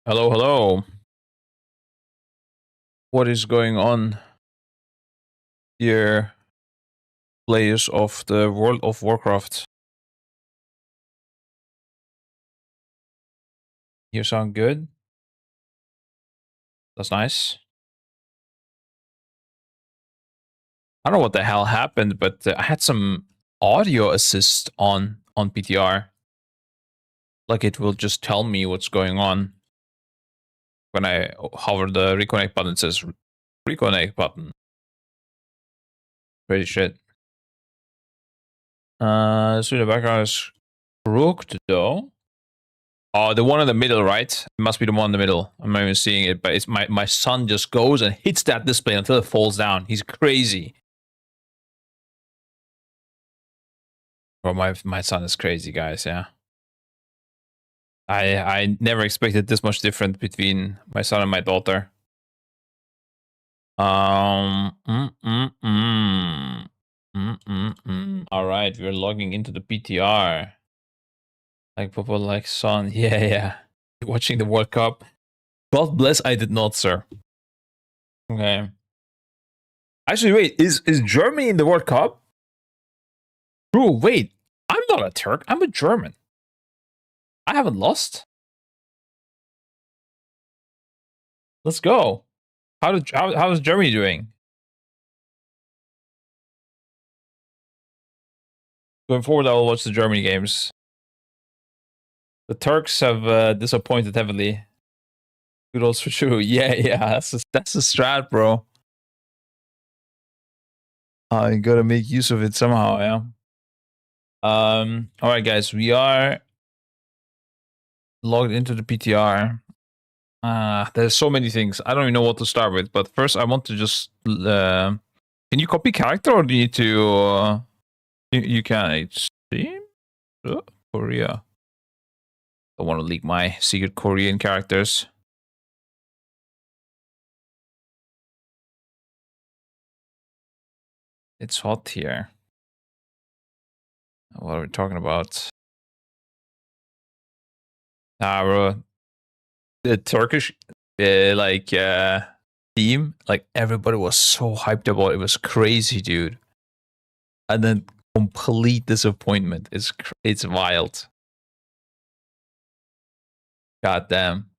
Hello, hello. What is going on, dear players of the World of Warcraft? You sound good. That's nice. I don't know what the hell happened, but I had some audio assist on PTR. Like it will just tell me what's going on when I hover the reconnect button. It says reconnect button. Pretty shit. So the background is crooked though. Oh, the one in the middle, right? It must be the one in the middle. I'm not even seeing it, but it's my son just goes and hits that display until it falls down. He's crazy. Well, my son is crazy, guys. Yeah, I never expected this much different between my son and my daughter. All right, we're logging into the PTR. Like Papa, like son. Yeah, yeah. Watching the World Cup. God bless, I did not, sir. Okay. Actually, wait, is Germany in the World Cup? Bro, wait. I'm not a Turk. I'm a German. I haven't lost. Let's go. How is Germany doing? Going forward, I will watch the Germany games. The Turks have disappointed heavily. Good old for true. Yeah, yeah. That's a strat, bro. You gotta make use of it somehow, yeah. All right, guys, we are logged into the PTR. There's so many things. I don't even know what to start with. But first, I want to just. Can you copy character, or do you need to? You can. It's Korea. I want to leak my secret Korean characters. It's hot here. What are we talking about? Bro. The Turkish team, like everybody was so hyped about it. It was crazy, dude. And then complete disappointment. It's wild. God damn.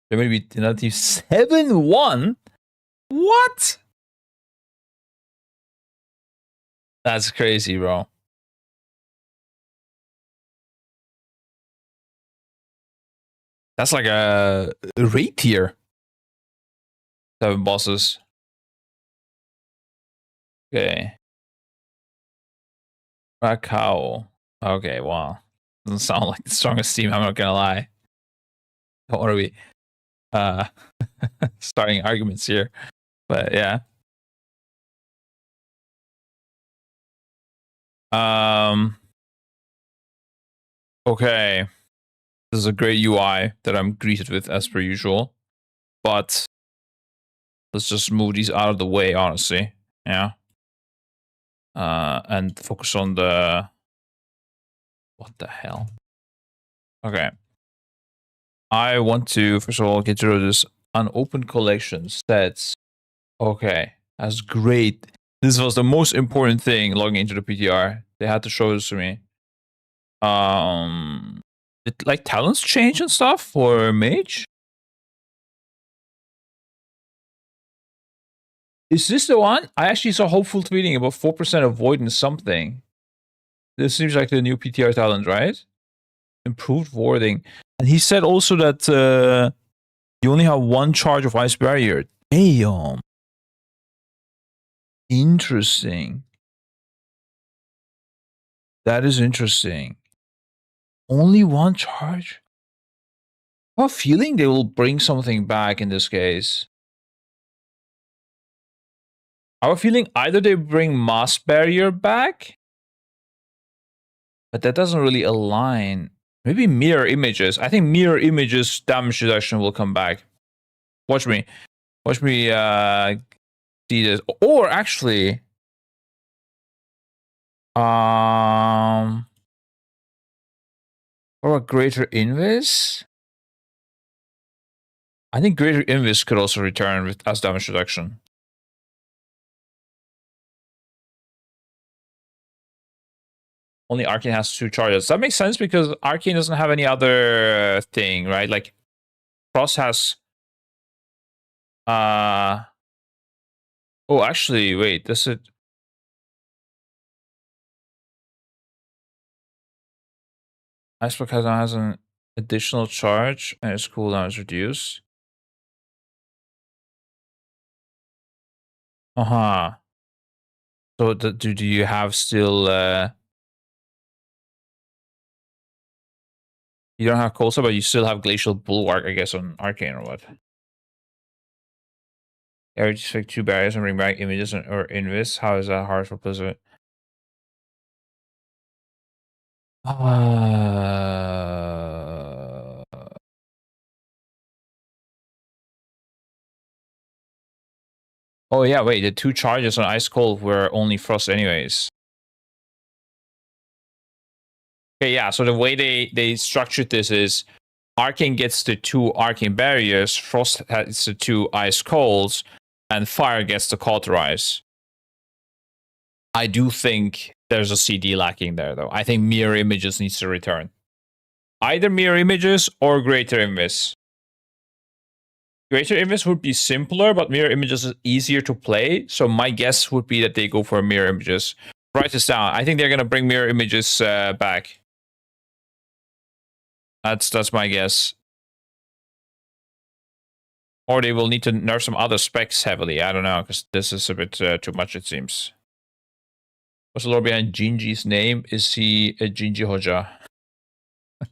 They're gonna be another team 7-1. What? That's crazy, bro. That's like a raid tier. 7 bosses. Okay. Macau. Okay, wow. Doesn't sound like the strongest team, I'm not gonna lie. Don't want to be starting arguments here. But yeah. Okay. This is a great UI that I'm greeted with as per usual. But let's just move these out of the way, honestly. Yeah. And focus on the... What the hell? Okay. I want to, first of all, get rid of this unopened collection sets. Okay. That's great. This was the most important thing logging into the PTR. They had to show this to me. Did like talents change and stuff for mage? Is this the one? I actually saw Hopeful tweeting about 4% avoidance something. This seems like the new PTR talent, right? Improved warding. And he said also that you only have one charge of Ice Barrier. Damn. Interesting. That is interesting. Only one charge? I have a feeling they will bring something back in this case. I have a feeling either they bring Mass Barrier back, but that doesn't really align. Maybe Mirror Images. I think Mirror Images damage reduction will come back. Watch me. Watch me see this. Or actually... or a greater invis? I think Greater Invis could also return with as damage reduction. Only Arcane has 2 charges. That makes sense because Arcane doesn't have any other thing, right? Like Frost has. Oh, actually, wait. Does it? Icebox has an additional charge and its cooldown is reduced. So do you have still? You don't have Colsa, but you still have Glacial Bulwark, I guess, on Arcane or what? Yeah, just like 2 barriers and bring back images or Invis. How is that hard for Blizzard? Oh yeah, wait. The 2 charges on Ice Cold were only Frost anyways. Okay, yeah. So the way they structured this is Arcane gets the 2 Arcane barriers, Frost has the 2 Ice Colds, and Fire gets the Cauterize. I do think there's a CD lacking there, though. I think Mirror Images needs to return. Either Mirror Images or Greater Invis. Greater Invis would be simpler, but Mirror Images is easier to play. So my guess would be that they go for Mirror Images. Write this down. I think they're going to bring Mirror Images back. That's my guess. Or they will need to nerf some other specs heavily. I don't know, because this is a bit too much, it seems. What's the lore behind Jinji's name? Is he a Jinji Hoja?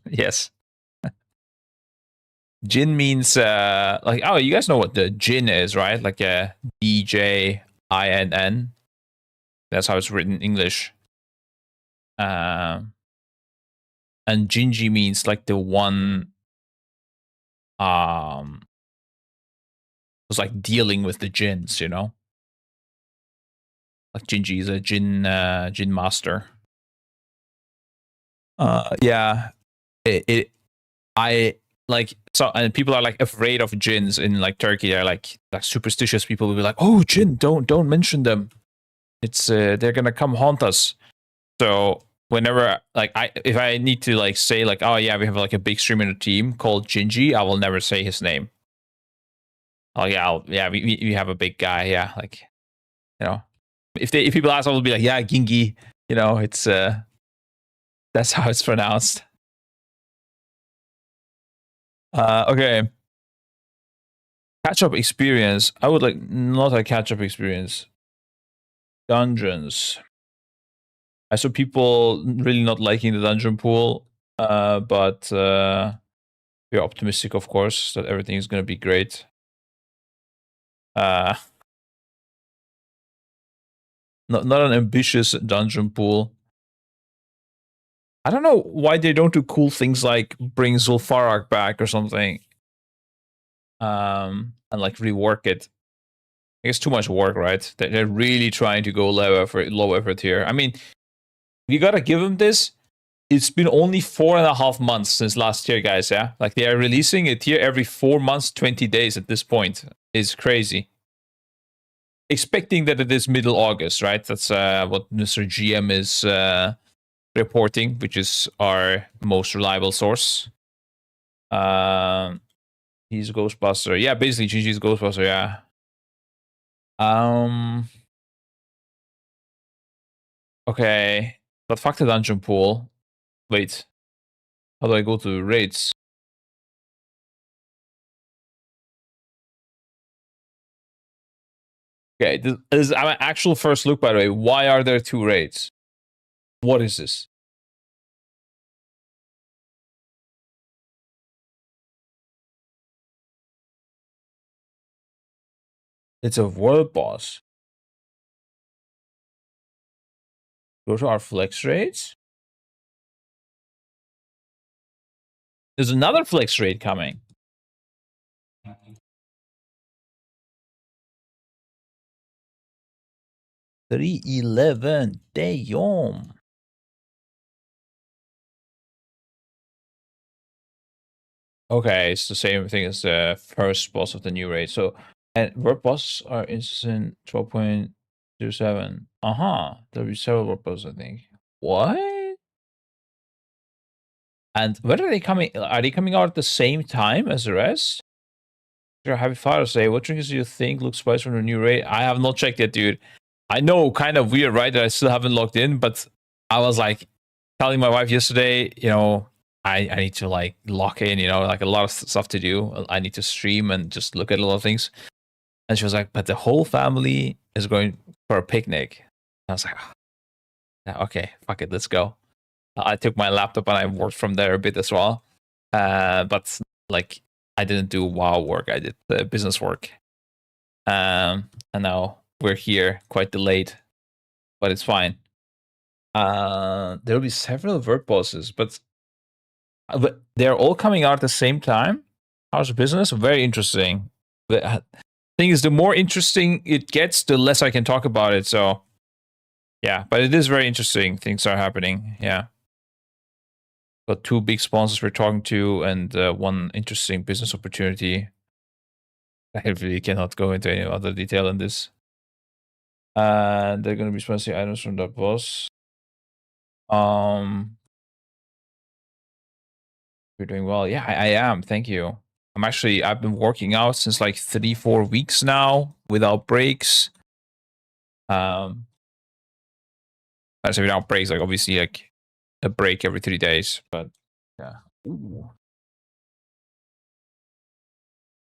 Yes. Jin means, like, oh, you guys know what the Jin is, right? Like a DJINN. That's how it's written in English. And Jinji means like the one was like dealing with the Jins, you know? Like Jinji is a Jin master. Yeah. I like, so, and people are like afraid of Jins in like Turkey. They're like superstitious people will be like, oh, Jin, don't mention them. It's they're gonna come haunt us. So whenever like if I need to like say like, oh yeah, we have like a big streamer in the team called Jinji, I will never say his name. Oh yeah, we have a big guy, yeah, like, you know, if people ask, I will be like, yeah, Gingi, you know, it's that's how it's pronounced. Okay. Catch up experience. I would like not a catch up experience. Dungeons. I saw people really not liking the dungeon pool, but we're optimistic, of course, that everything is going to be great. Not an ambitious dungeon pool. I don't know why they don't do cool things like bring Zul'Farrak back or something, and like rework it. I guess too much work, right? They're really trying to go low effort here. I mean, you gotta give them this. It's been only 4.5 months since last year, guys. Yeah, like they are releasing a tier every 4 months, 20 days at this point. It's crazy. Expecting that it is middle August, right? That's what Mr. GM is reporting, which is our most reliable source. He's Ghostbuster. Yeah, basically GG's Ghostbuster, yeah. Okay. But fuck the dungeon pool. Wait. How do I go to raids? Okay, this is my actual first look, by the way. Why are there 2 raids? What is this? It's a world boss. Go to our flex raids. There's another flex raid coming. 311. Damn. Okay, it's the same thing as the first boss of the new raid. So, and word bosses are in 12.07. There'll be several word bosses, I think. What? And when are they coming? Are they coming out at the same time as the rest? Happy Father's Day. What trinkets do you think look spicy from the new raid? I have not checked yet, dude. I know, kind of weird, right? That I still haven't logged in, but I was like telling my wife yesterday, I need to like lock in, like a lot of stuff to do. I need to stream and just look at a lot of things. And she was like, but the whole family is going for a picnic. And I was like, yeah, okay, fuck it, let's go. I took my laptop and I worked from there a bit as well. But like, I didn't do WoW work. I did the business work. And now we're here, quite delayed, but it's fine. There'll be several vert bosses, but they're all coming out at the same time. How's business? Very interesting. The thing is, the more interesting it gets, the less I can talk about it. So, yeah, but it is very interesting. Things are happening. Yeah. Got 2 big sponsors we're talking to, and one interesting business opportunity. I really cannot go into any other detail in this. They're going to be sponsoring items from the boss. You're doing well. Yeah, I am. Thank you. I've been working out since like 3-4 weeks now without breaks. I say without breaks, like obviously like a break every 3 days, but yeah. Ooh.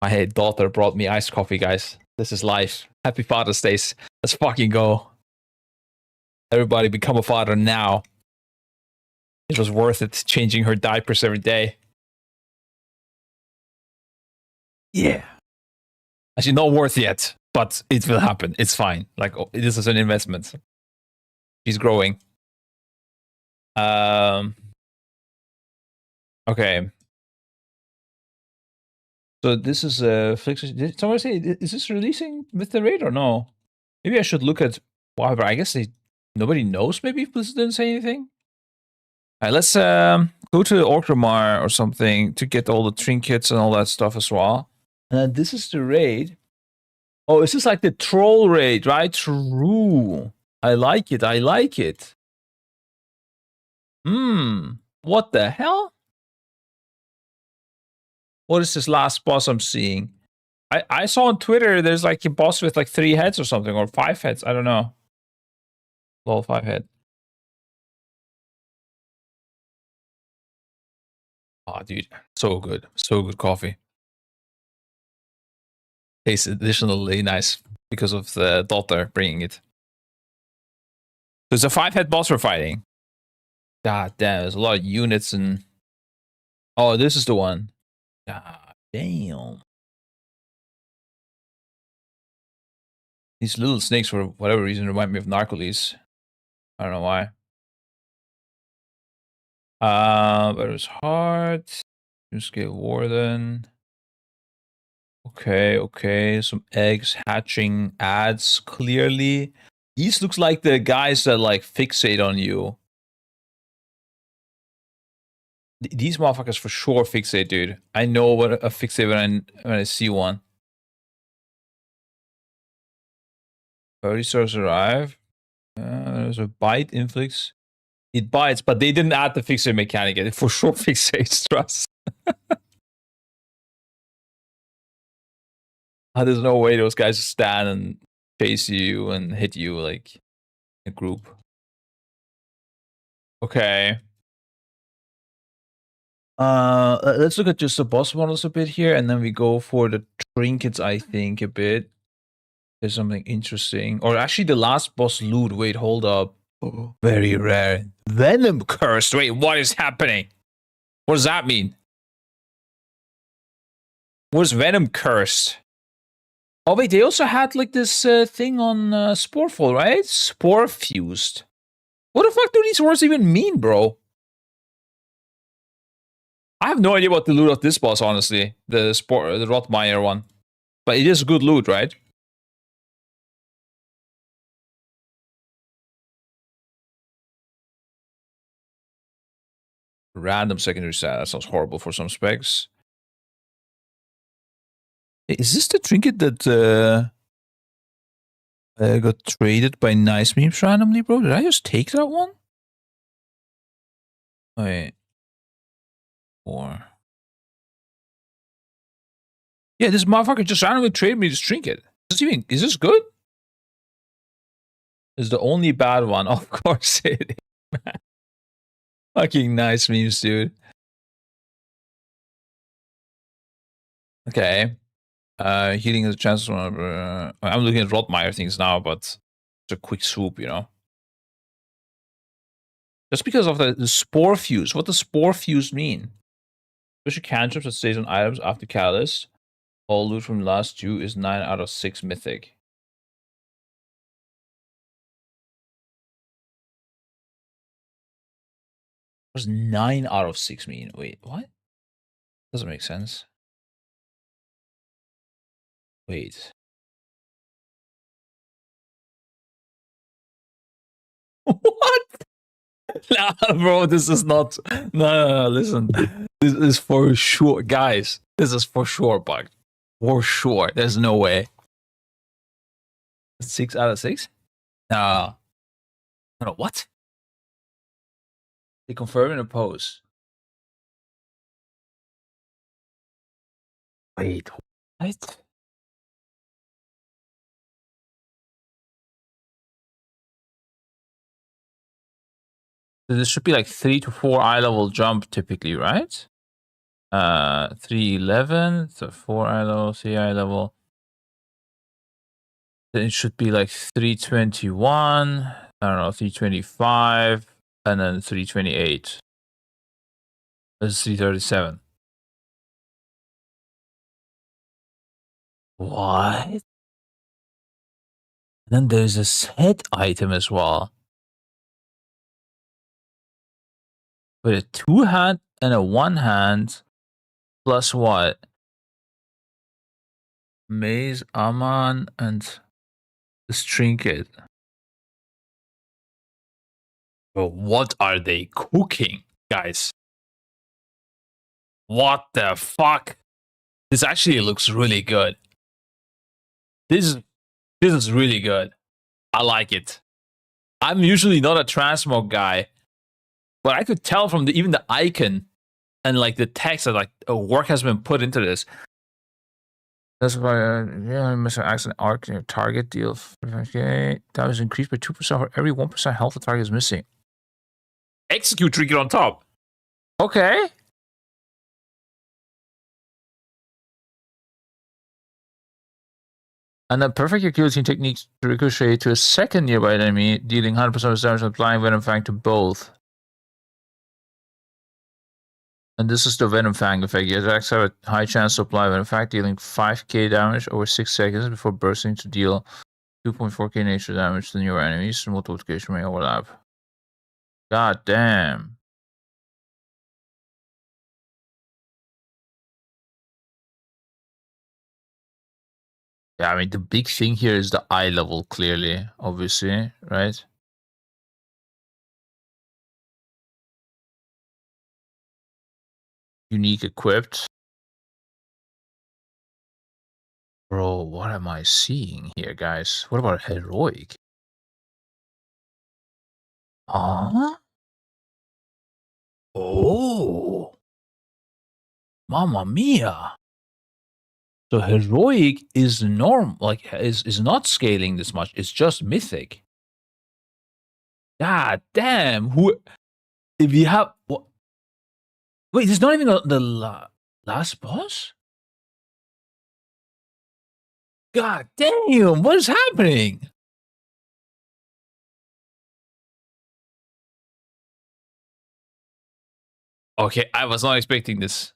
My daughter brought me iced coffee, guys. This is life. Happy Father's Day. Let's fucking go. Everybody become a father now. It was worth it changing her diapers every day. Yeah. Actually, not worth yet, but it will happen. It's fine. Like, this is an investment. She's growing. Okay. So this is did someone say, is this releasing with the raid or no? Maybe I should look at whatever. I guess nobody knows maybe if Blizzard didn't say anything. All right, let's go to Orgrimmar or something to get all the trinkets and all that stuff as well. And this is the raid. Oh, this is like the troll raid, right? True. I like it. I like it. What the hell? What is this last boss I'm seeing? I saw on Twitter there's like a boss with like 3 heads or something, or 5 heads. I don't know. Well, 5 head. Oh, dude. So good. So good coffee. Tastes additionally nice because of the daughter bringing it. There's a 5 head boss we're fighting. God damn, there's a lot of units and... Oh, this is the one. God damn. These little snakes, for whatever reason, remind me of Narcoles. I don't know why. But it was hard. New scale warden. Okay. Some eggs hatching ads, clearly. These looks like the guys that like fixate on you. These motherfuckers for sure fixate, dude. I know what a fixate when I see one. Resource arrive. There's a bite inflicts. It bites, but they didn't add the fixate mechanic. It for sure fixates, trust. There's no way those guys stand and chase you and hit you like a group. Okay. Let's look at just the boss models a bit here, and then we go for the trinkets, I think, a bit. There's something interesting. Or actually, the last boss loot. Wait, hold up. Oh, very rare. Venom cursed. Wait, what is happening? What does that mean? Was Venom cursed? Oh, wait, they also had like this thing on Sporefall, right? Spore fused. What the fuck do these words even mean, bro? I have no idea what the loot of this boss, honestly. The Rotmeyer one. But it is good loot, right? Random secondary stat. That sounds horrible for some specs. Is this the trinket that got traded by Nice Memes randomly, bro? Did I just take that one? Wait. Or... Yeah, this motherfucker just randomly traded me this trinket. Is this good? It's the only bad one. Of course it is. Fucking Nice Memes, dude. Okay. Healing is a chance. I'm looking at Rotmeyer things now, but it's a quick swoop, you know. Just because of the spore fuse. What does spore fuse mean? Special cantrips that stays on items after catalyst. All loot from last due is 9 out of 6 mythic. What does 9 out of 6 mean? Wait, what? Doesn't make sense. Wait. What? Nah, bro, this is not. No, listen. This is for sure. Guys, this is for sure bugged. For sure. There's no way. 6 out of 6? No, what? They confirm in a post. Wait, what? So this should be like 3 to 4 eye level jump typically, right? 311, so 4 eye level, 3 eye level. Then it should be like 321, I don't know, 325, and then 328. This is 337. What? And then there's a set item as well. With a 2-hand and a 1-hand. Plus what? Maze, Aman, and this trinket. But what are they cooking, guys? What the fuck? This actually looks really good. This is really good. I like it. I'm usually not a transmog guy, but I could tell from even the icon and like the text that like work has been put into this. That's why, yeah, Mr. Accident arc target deal. Okay, that was increased by 2% for every 1% health the target is missing. Execute trinket on top. Okay. And then perfect accuracy techniques to ricochet to a second nearby enemy, dealing 100% of damage and applying Venom Fang to both. And this is the Venom Fang effect. You have a high chance to apply Venom Fang, dealing 5k damage over 6 seconds before bursting to deal 2.4k nature damage to newer enemies. Multiplication may overlap. God damn. Yeah, I mean, the big thing here is the eye level, clearly, obviously, right? Unique equipped. Bro, what am I seeing here, guys? What about heroic? Huh? Oh. Mamma mia. So heroic is norm, like is not scaling this much. It's just mythic. God damn! Who? If you have what? Wait, this is not even the last boss. God damn! What is happening? Okay, I was not expecting this.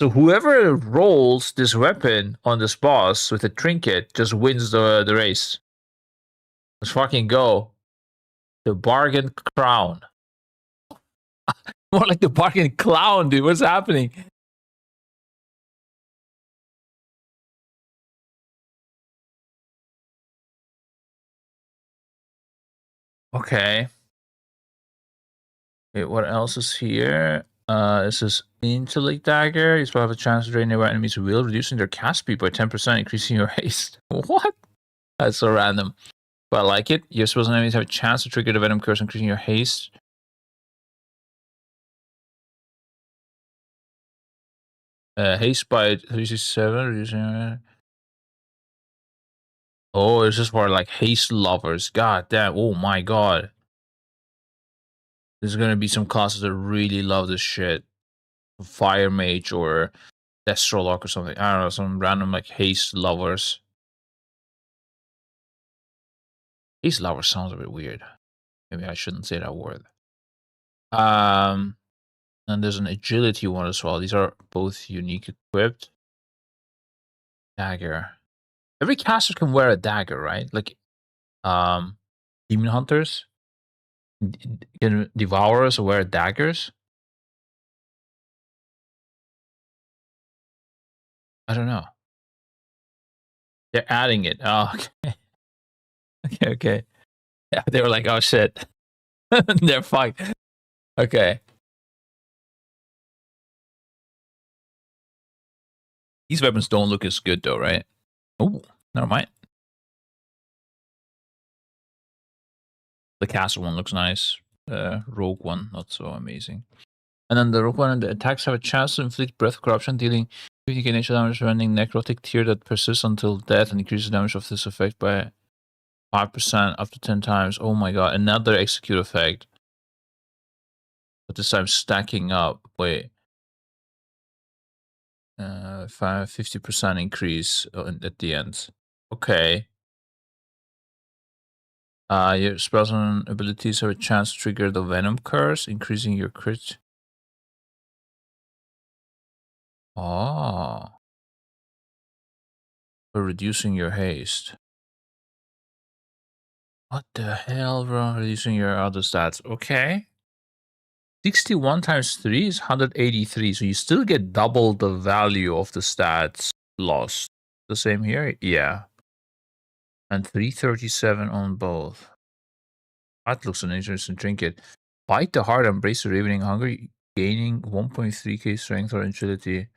So whoever rolls this weapon on this boss with a trinket just wins the race. Let's fucking go. The bargain crown. More like the bargain clown, dude. What's happening? Okay. Wait, what else is here? This is Intellect Dagger. You still have a chance to drain nearby enemies' will, reducing their cast speed by 10%, increasing your haste. What? That's so random. But I like it. Your spells and enemies have a chance to trigger the Venom Curse, increasing your haste. Haste by 367, reducing... Oh, it's just for like haste lovers. God damn. Oh my god. There's gonna be some classes that really love this shit. Fire Mage or Destrolock or something. I don't know, some random like haste lovers. Haste lovers sounds a bit weird. Maybe I shouldn't say that word. And there's an agility one as well. These are both unique equipped. Dagger. Every caster can wear a dagger, right? Like demon hunters can devourers wear daggers. I don't know. They're adding it. Oh, okay. Okay. Yeah, they were like, oh shit. They're fucked. Okay. These weapons don't look as good though, right? Oh, never mind. The castle one looks nice. Rogue one, not so amazing. And then the rogue one and the attacks have a chance to inflict breath corruption, dealing 50k nature damage, running necrotic tear that persists until death and increases damage of this effect by 5% up to 10 times. Oh my god, another execute effect. But this time stacking up. Wait. 50% increase at the end. Okay. Your spells and abilities have a chance to trigger the Venom Curse, increasing your crit. Oh. Or reducing your haste. What the hell, bro? Reducing your other stats. Okay. 61 times 3 is 183, so you still get double the value of the stats lost. The same here? Yeah. And 337 on both. That looks an interesting trinket. Bite the heart, embrace the ravening hunger, gaining 1.3k strength or agility.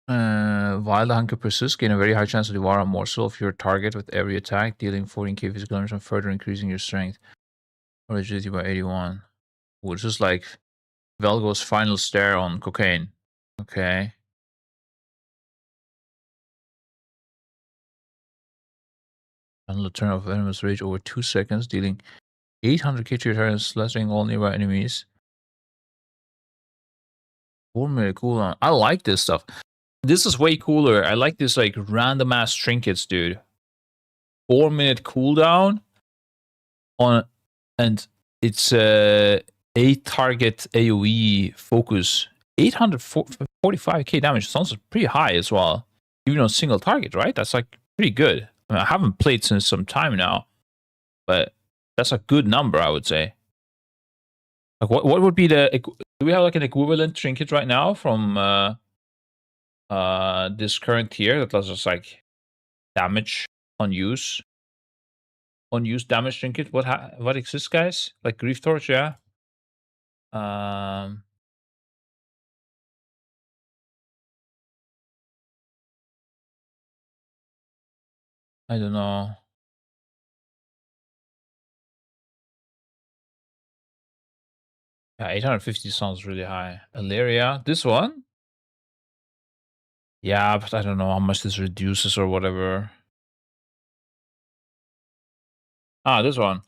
While the hunger persists, gain a very high chance to devour a morsel of your target with every attack, dealing 14k physical damage and further increasing your strength or agility by 81. Which is like Velgo's final stare on cocaine. Okay. Handle the turn of venomous rage over 2 seconds, dealing 800k to your target, slashing all nearby enemies. 4-minute cooldown. I like this stuff. This is way cooler. I like this like random ass trinkets, dude. 4-minute cooldown on, and it's 8 target AoE focus. 845k damage sounds pretty high as well. Even on single target, right? That's like pretty good. I mean, I haven't played since some time now, but that's a good number, I would say. Like, what would be the? Do we have like an equivalent trinket right now from this current tier that does just like damage on use? Unused damage trinket. What exists, guys? Like Grief Torch, yeah. I don't know. Yeah, 850 sounds really high. Ilaria, this one? Yeah, but I don't know how much this reduces or whatever. Ah, this one.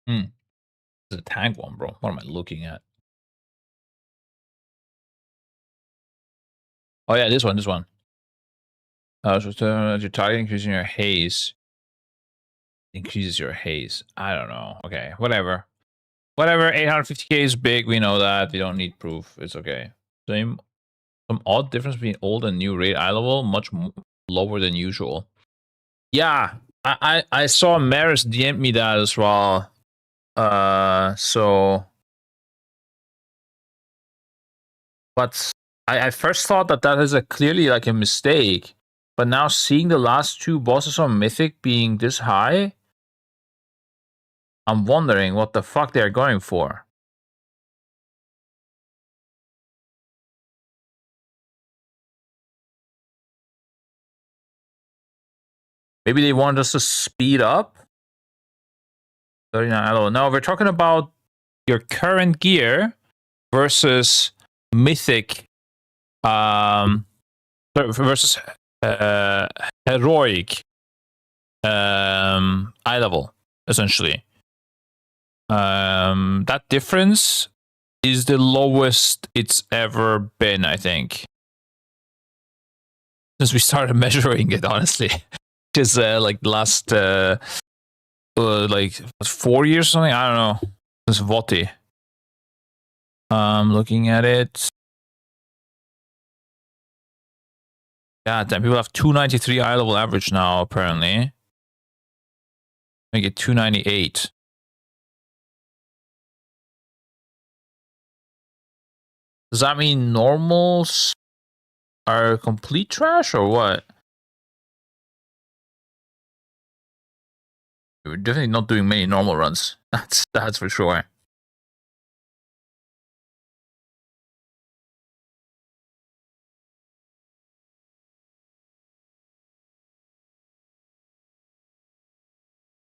This is a tank one, bro. What am I looking at? Oh yeah, this one. So your target increasing your haze. Increases your haze. I don't know. Okay, whatever. 850k is big. We know that. We don't need proof. It's okay. Some odd difference between old and new raid eye level. Much lower than usual. Yeah, I saw Maris DM me that as well. But I first thought that is clearly like a mistake. But now seeing the last 2 bosses on Mythic being this high, I'm wondering what the fuck they're going for. Maybe they want us to speed up? 39 idle. No, we're talking about your current gear versus mythic, versus heroic eye level, essentially. That difference is the lowest it's ever been, I think, since we started measuring it, honestly. Just like the last like 4 years or something, I don't know, since Votti. Looking at it, god damn, people have 293 eye level average now, apparently. Make it 298. Does that mean normals are complete trash or what? We're definitely not doing many normal runs. That's for sure.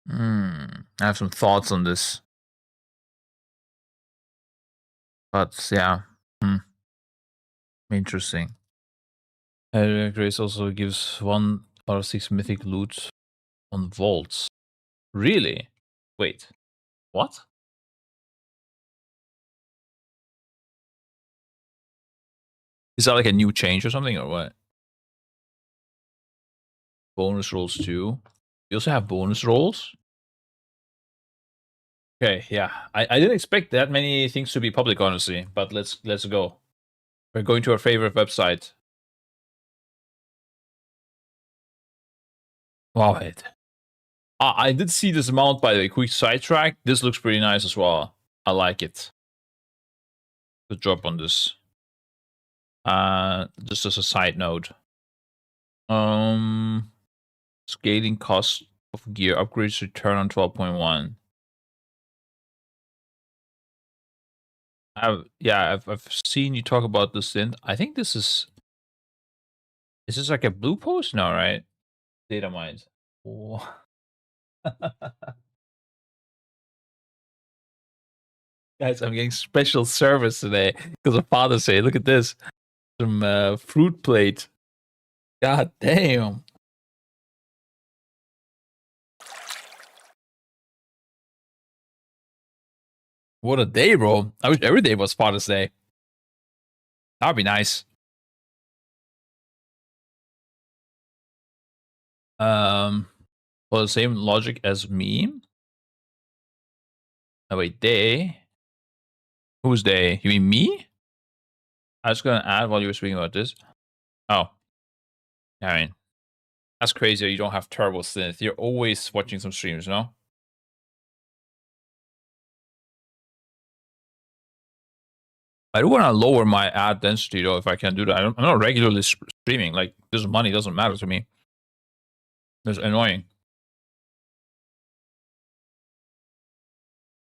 I have some thoughts on this. But yeah. Interesting. Grace also gives 1 out of 6 mythic loot on vaults. Really? Wait. What? Is that like a new change or something, or what? Bonus rolls too. You also have bonus rolls? Okay, yeah. I didn't expect that many things to be public, honestly, but let's go. We're going to our favorite website. Wow, it. I did see this mount, by the way. Quick sidetrack. This looks pretty nice as well. I like it. Good job on this. Just as a side note. Scaling cost of gear upgrades return on 12.1. I've seen you talk about this stint. I think this is this like a blue post now, right? Data mines. Oh. Guys, I'm getting special service today because of Father's Day. Look at this. Some fruit plate. God damn. What a day, bro. I wish every day was Father's Day. That would be nice. Well, the same logic as me. Oh, wait, they? Who's they? You mean me? I was going to add while you were speaking about this. Oh. I mean, that's crazy. You don't have Turbo Synth. You're always watching some streams, no? I do want to lower my ad density, though, if I can do that. I'm not regularly streaming. Like, this money doesn't matter to me. It's annoying.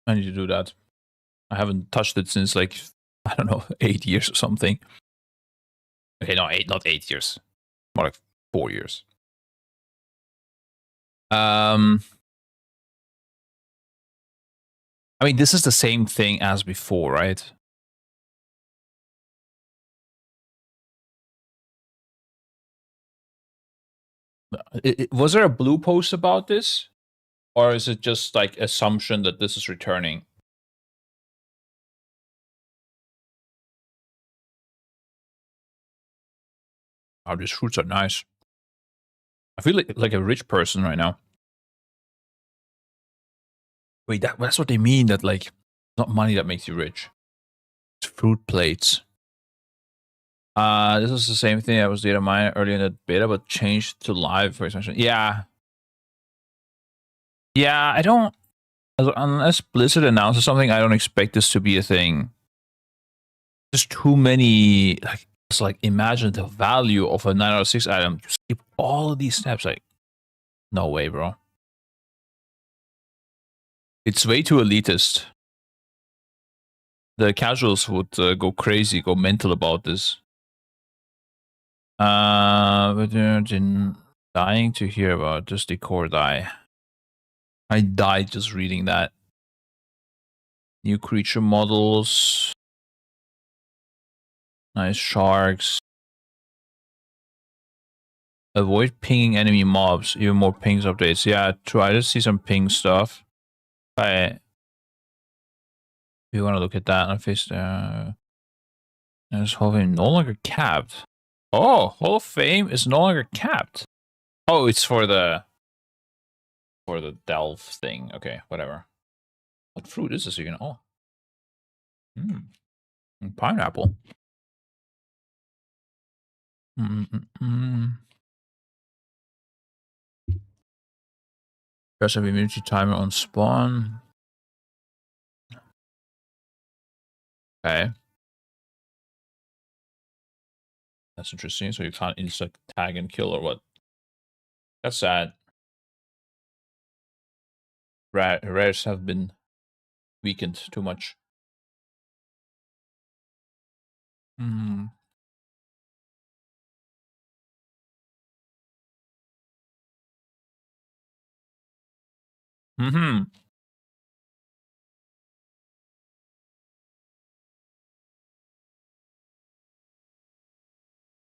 I need to do that. I haven't touched it since, like, I don't know, 8 years or something. Okay, no, not 8 years. More like 4 years. I mean, this is the same thing as before, right? Was there a blue post about this? Or is it just like assumption that this is returning? Oh, these fruits are nice. I feel like a rich person right now. Wait, that's what they mean, that like, it's not money that makes you rich. It's fruit plates. This is the same thing that was data mine earlier in the beta, but changed to live for expansion. Yeah. Yeah, I don't... Unless Blizzard announces something, I don't expect this to be a thing. There's too many... Like, it's like, imagine the value of a 9 out of 6 item. You skip all of these steps. Like, no way, bro. It's way too elitist. The casuals would go crazy, go mental about this. But dying to hear about just decor die. I died just reading that. New creature models. Nice sharks. Avoid pinging enemy mobs. Even more pings updates. Yeah, try to see some ping stuff. If you want to look at that on face there. There's Hall of Fame no longer capped. Oh, Hall of Fame is no longer capped. Oh, it's for the delve thing. Okay, whatever. What fruit is this again? Oh. Pineapple. Press have immunity timer on spawn. Okay. That's interesting. So you can't insta tag and kill or what? That's sad. Rares have been weakened too much.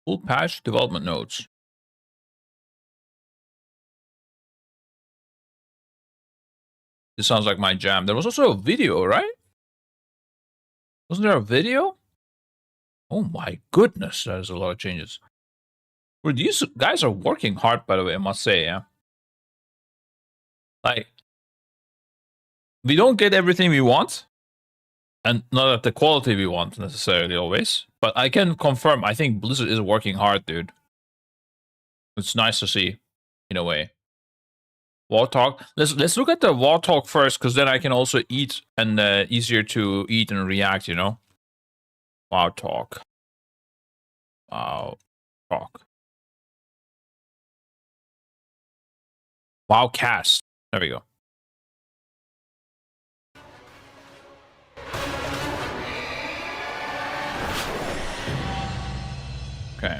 Full patch development notes. This sounds like my jam. There was also a video, right? Wasn't there a video? Oh my goodness, that is a lot of changes. Well, these guys are working hard, by the way, I must say, yeah. Like, we don't get everything we want, and not at the quality we want necessarily always. But I can confirm, I think Blizzard is working hard, dude. It's nice to see, in a way. Warthog. Let's look at the Warthog first, because then I can also eat and easier to eat and react, you know. Warthog. Warthog. Wowcast. There we go. Okay.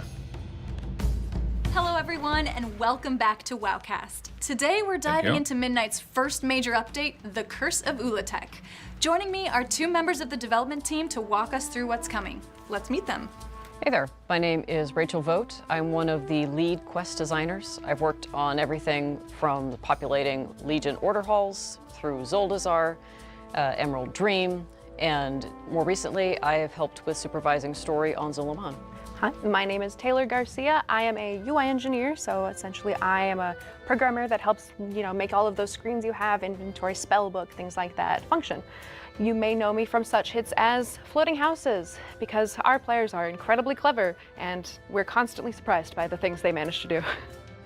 Hello everyone and welcome back to Wowcast. Today we're diving into Midnight's first major update, The Curse of Ulatek. Joining me are two members of the development team to walk us through what's coming. Let's meet them. Hey there, my name is Rachel Vogt. I'm one of the lead quest designers. I've worked on everything from populating Legion order halls through Zuldazar, Emerald Dream, and more recently I have helped with supervising story on Zul'Aman. Hi, my name is Taylor Garcia. I am a UI engineer, so essentially I am a programmer that helps, make all of those screens you have, inventory, spellbook, things like that, function. You may know me from such hits as Floating Houses, because our players are incredibly clever and we're constantly surprised by the things they manage to do.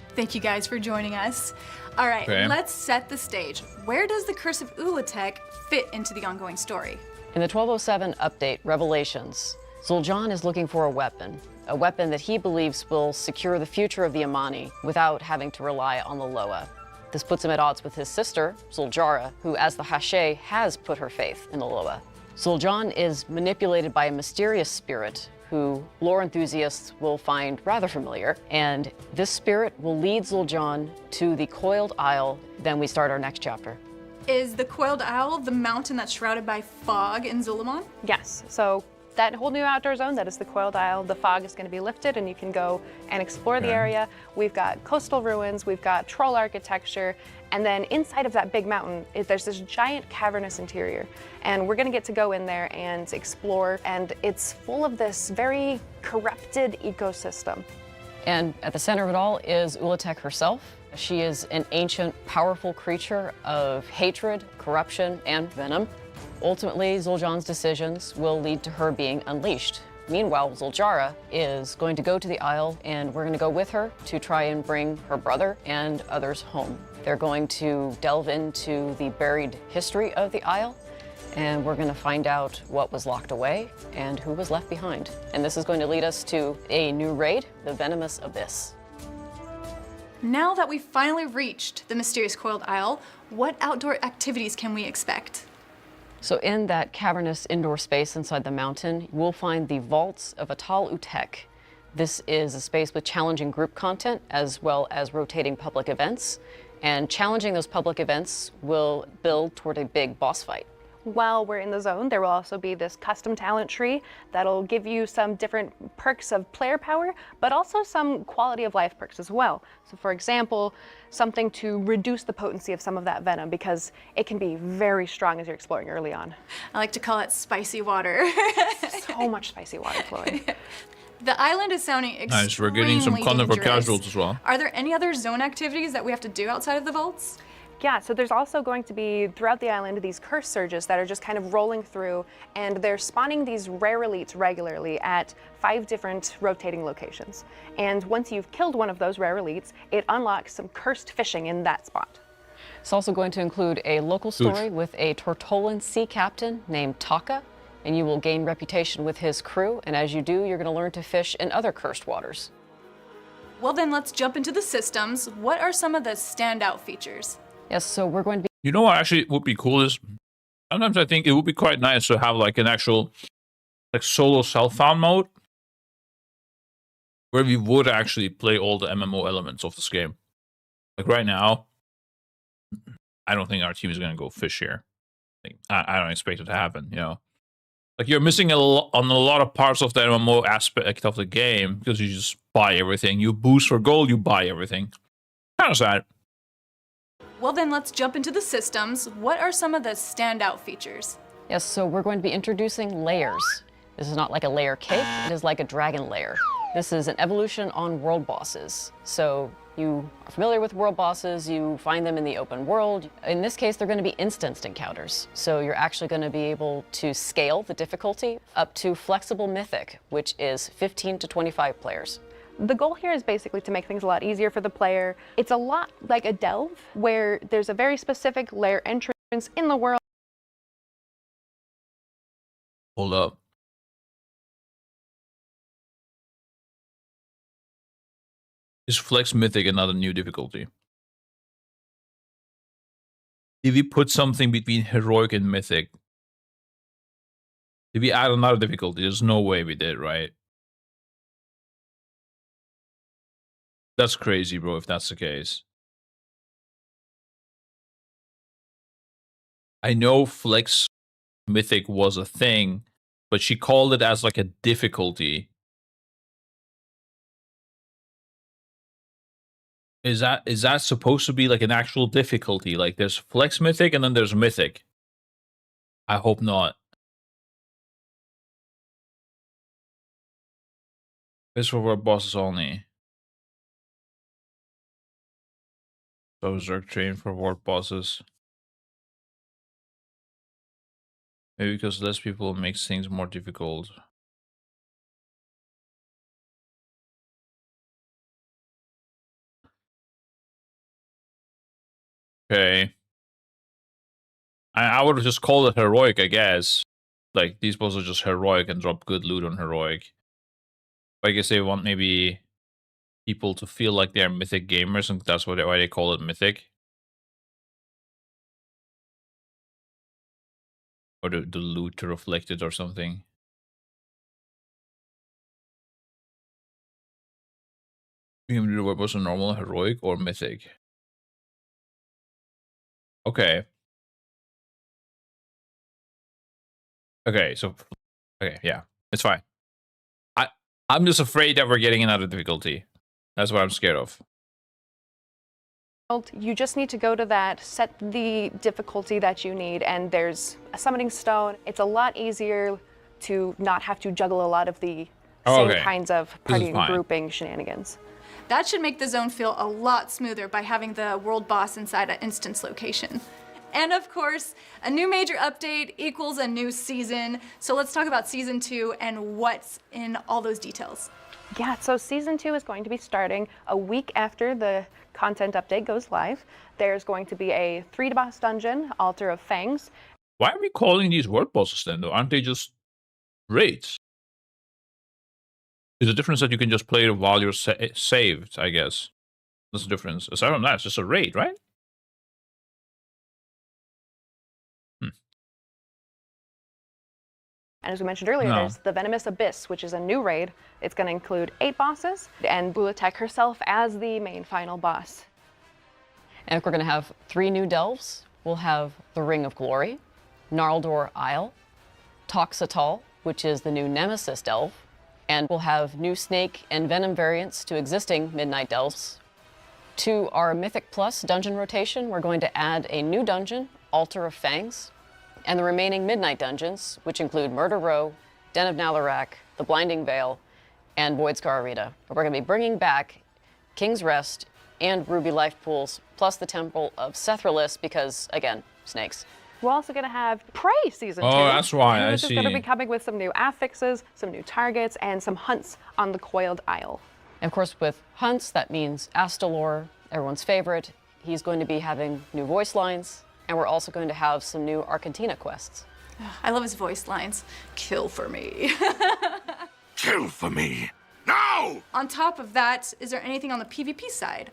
Thank you guys for joining us. All right, Let's set the stage. Where does the Curse of Ulatek fit into the ongoing story? In the 1207 update, Revelations, Zul'Jan is looking for a weapon that he believes will secure the future of the Amani without having to rely on the Loa. This puts him at odds with his sister, Zuljara, who as the Hashe has put her faith in the Loa. Zul'Jan is manipulated by a mysterious spirit who lore enthusiasts will find rather familiar, and this spirit will lead Zul'Jan to the Coiled Isle. Then we start our next chapter. Is the Coiled Isle the mountain that's shrouded by fog in Zul'Aman? Yes, so that whole new outdoor zone, that is the Coiled Isle. The fog is going to be lifted and you can go and explore the area. We've got coastal ruins, we've got troll architecture, and then inside of that big mountain, there's this giant cavernous interior. And we're going to get to go in there and explore, and it's full of this very corrupted ecosystem. And at the center of it all is Ulatek herself. She is an ancient, powerful creature of hatred, corruption, and venom. Ultimately, Zul'Jan's decisions will lead to her being unleashed. Meanwhile, Zuljara is going to go to the Isle, and we're going to go with her to try and bring her brother and others home. They're going to delve into the buried history of the Isle, and we're going to find out what was locked away and who was left behind. And this is going to lead us to a new raid, the Venomous Abyss. Now that we've finally reached the mysterious coiled isle, what outdoor activities can we expect? So in that cavernous indoor space inside the mountain, we'll find the vaults of Whatelsedouwant. This is a space with challenging group content as well as rotating public events. And challenging those public events will build toward a big boss fight. While we're in the zone, there will also be this custom talent tree that'll give you some different perks of player power, but also some quality of life perks as well. So for example, something to reduce the potency of some of that venom because it can be very strong as you're exploring early on. I like to call it spicy water. So much spicy water flowing. The island is sounding extremely Nice, we're getting some content for dangerous. casuals as well. Are there any other zone activities that we have to do outside of the vaults? Yeah, so there's also going to be, throughout the island, these curse surges that are just kind of rolling through, and they're spawning these rare elites regularly at 5 different rotating locations. And once you've killed one of those rare elites, it unlocks some cursed fishing in that spot. It's also going to include a local story with a Tortolan sea captain named Taka, and you will gain reputation with his crew, and as you do, you're going to learn to fish in other cursed waters. Well then, let's jump into the systems. What are some of the standout features? Yes, so we're going to be... You know what actually would be cool is sometimes I think it would be quite nice to have like an actual like solo self-found mode where we would actually play all the MMO elements of this game. Like right now, I don't think our team is going to go fish here. Like, I don't expect it to happen, you know. Like you're missing on a lot of parts of the MMO aspect of the game because you just buy everything. You boost for gold, you buy everything. Kind of sad. Well then, let's jump into the systems. What are some of the standout features? Yes, so we're going to be introducing layers. This is not like a layer cake, it is like a dragon layer. This is an evolution on world bosses. So you are familiar with world bosses, you find them in the open world. In this case, they're going to be instanced encounters. So you're actually going to be able to scale the difficulty up to flexible mythic, which is 15 to 25 players. The goal here is basically to make things a lot easier for the player. It's a lot like a delve, where there's a very specific layer entrance in the world. Hold up. Is Flex Mythic another new difficulty? Did we put something between Heroic and Mythic? Did we add another difficulty? There's no way we did, right? That's crazy, bro, if that's the case. I know Flex Mythic was a thing, but she called it as like a difficulty. Is that supposed to be like an actual difficulty? Like there's Flex Mythic and then there's Mythic. I hope not. This for world bosses only. So Zerg train for world bosses. Maybe because less people makes things more difficult. Okay. I would just call it heroic, I guess. Like, these bosses are just heroic and drop good loot on heroic. But I guess they want maybe people to feel like they're mythic gamers, and that's why they call it mythic. Or the loot to reflect it or something. You can do the web was a normal, heroic, or mythic. Okay. Okay, so okay, yeah, it's fine. I'm just afraid that we're getting another difficulty. That's what I'm scared of. You just need to go to that, set the difficulty that you need, and there's a summoning stone. It's a lot easier to not have to juggle a lot of the same kinds of party and grouping shenanigans. That should make the zone feel a lot smoother by having the world boss inside an instance location. And of course, a new major update equals a new season. So let's talk about season 2 and what's in all those details. Yeah, so season 2 is going to be starting a week after the content update goes live. There's going to be a 3-boss dungeon, Altar of Fangs. Why are we calling these world bosses then, though? Aren't they just raids? There's a difference that you can just play it while you're saved, I guess. What's the difference? Aside from that, it's just a raid, right? And as we mentioned earlier, there's the Venomous Abyss, which is a new raid. It's going to include 8 bosses, and Ulatech herself as the main final boss. And we're going to have 3 new delves. We'll have the Ring of Glory, Gnarldor Isle, Toxatal, which is the new Nemesis delve, and we'll have new Snake and Venom variants to existing Midnight delves. To our Mythic Plus dungeon rotation, we're going to add a new dungeon, Altar of Fangs, and the remaining Midnight dungeons, which include Murder Row, Den of Nalarak, The Blinding Veil, and Voidscar Arena. We're going to be bringing back King's Rest and Ruby Life Pools, plus the Temple of Sethralis, because, again, snakes. We're also going to have Prey Season 2. Oh, that's why, This is going to be coming with some new affixes, some new targets, and some hunts on the Coiled Isle. And of course, with hunts, that means Astalor, everyone's favorite. He's going to be having new voice lines, and we're also going to have some new Argentina quests. I love his voice lines. Kill for me. Kill for me. No! On top of that, is there anything on the PvP side?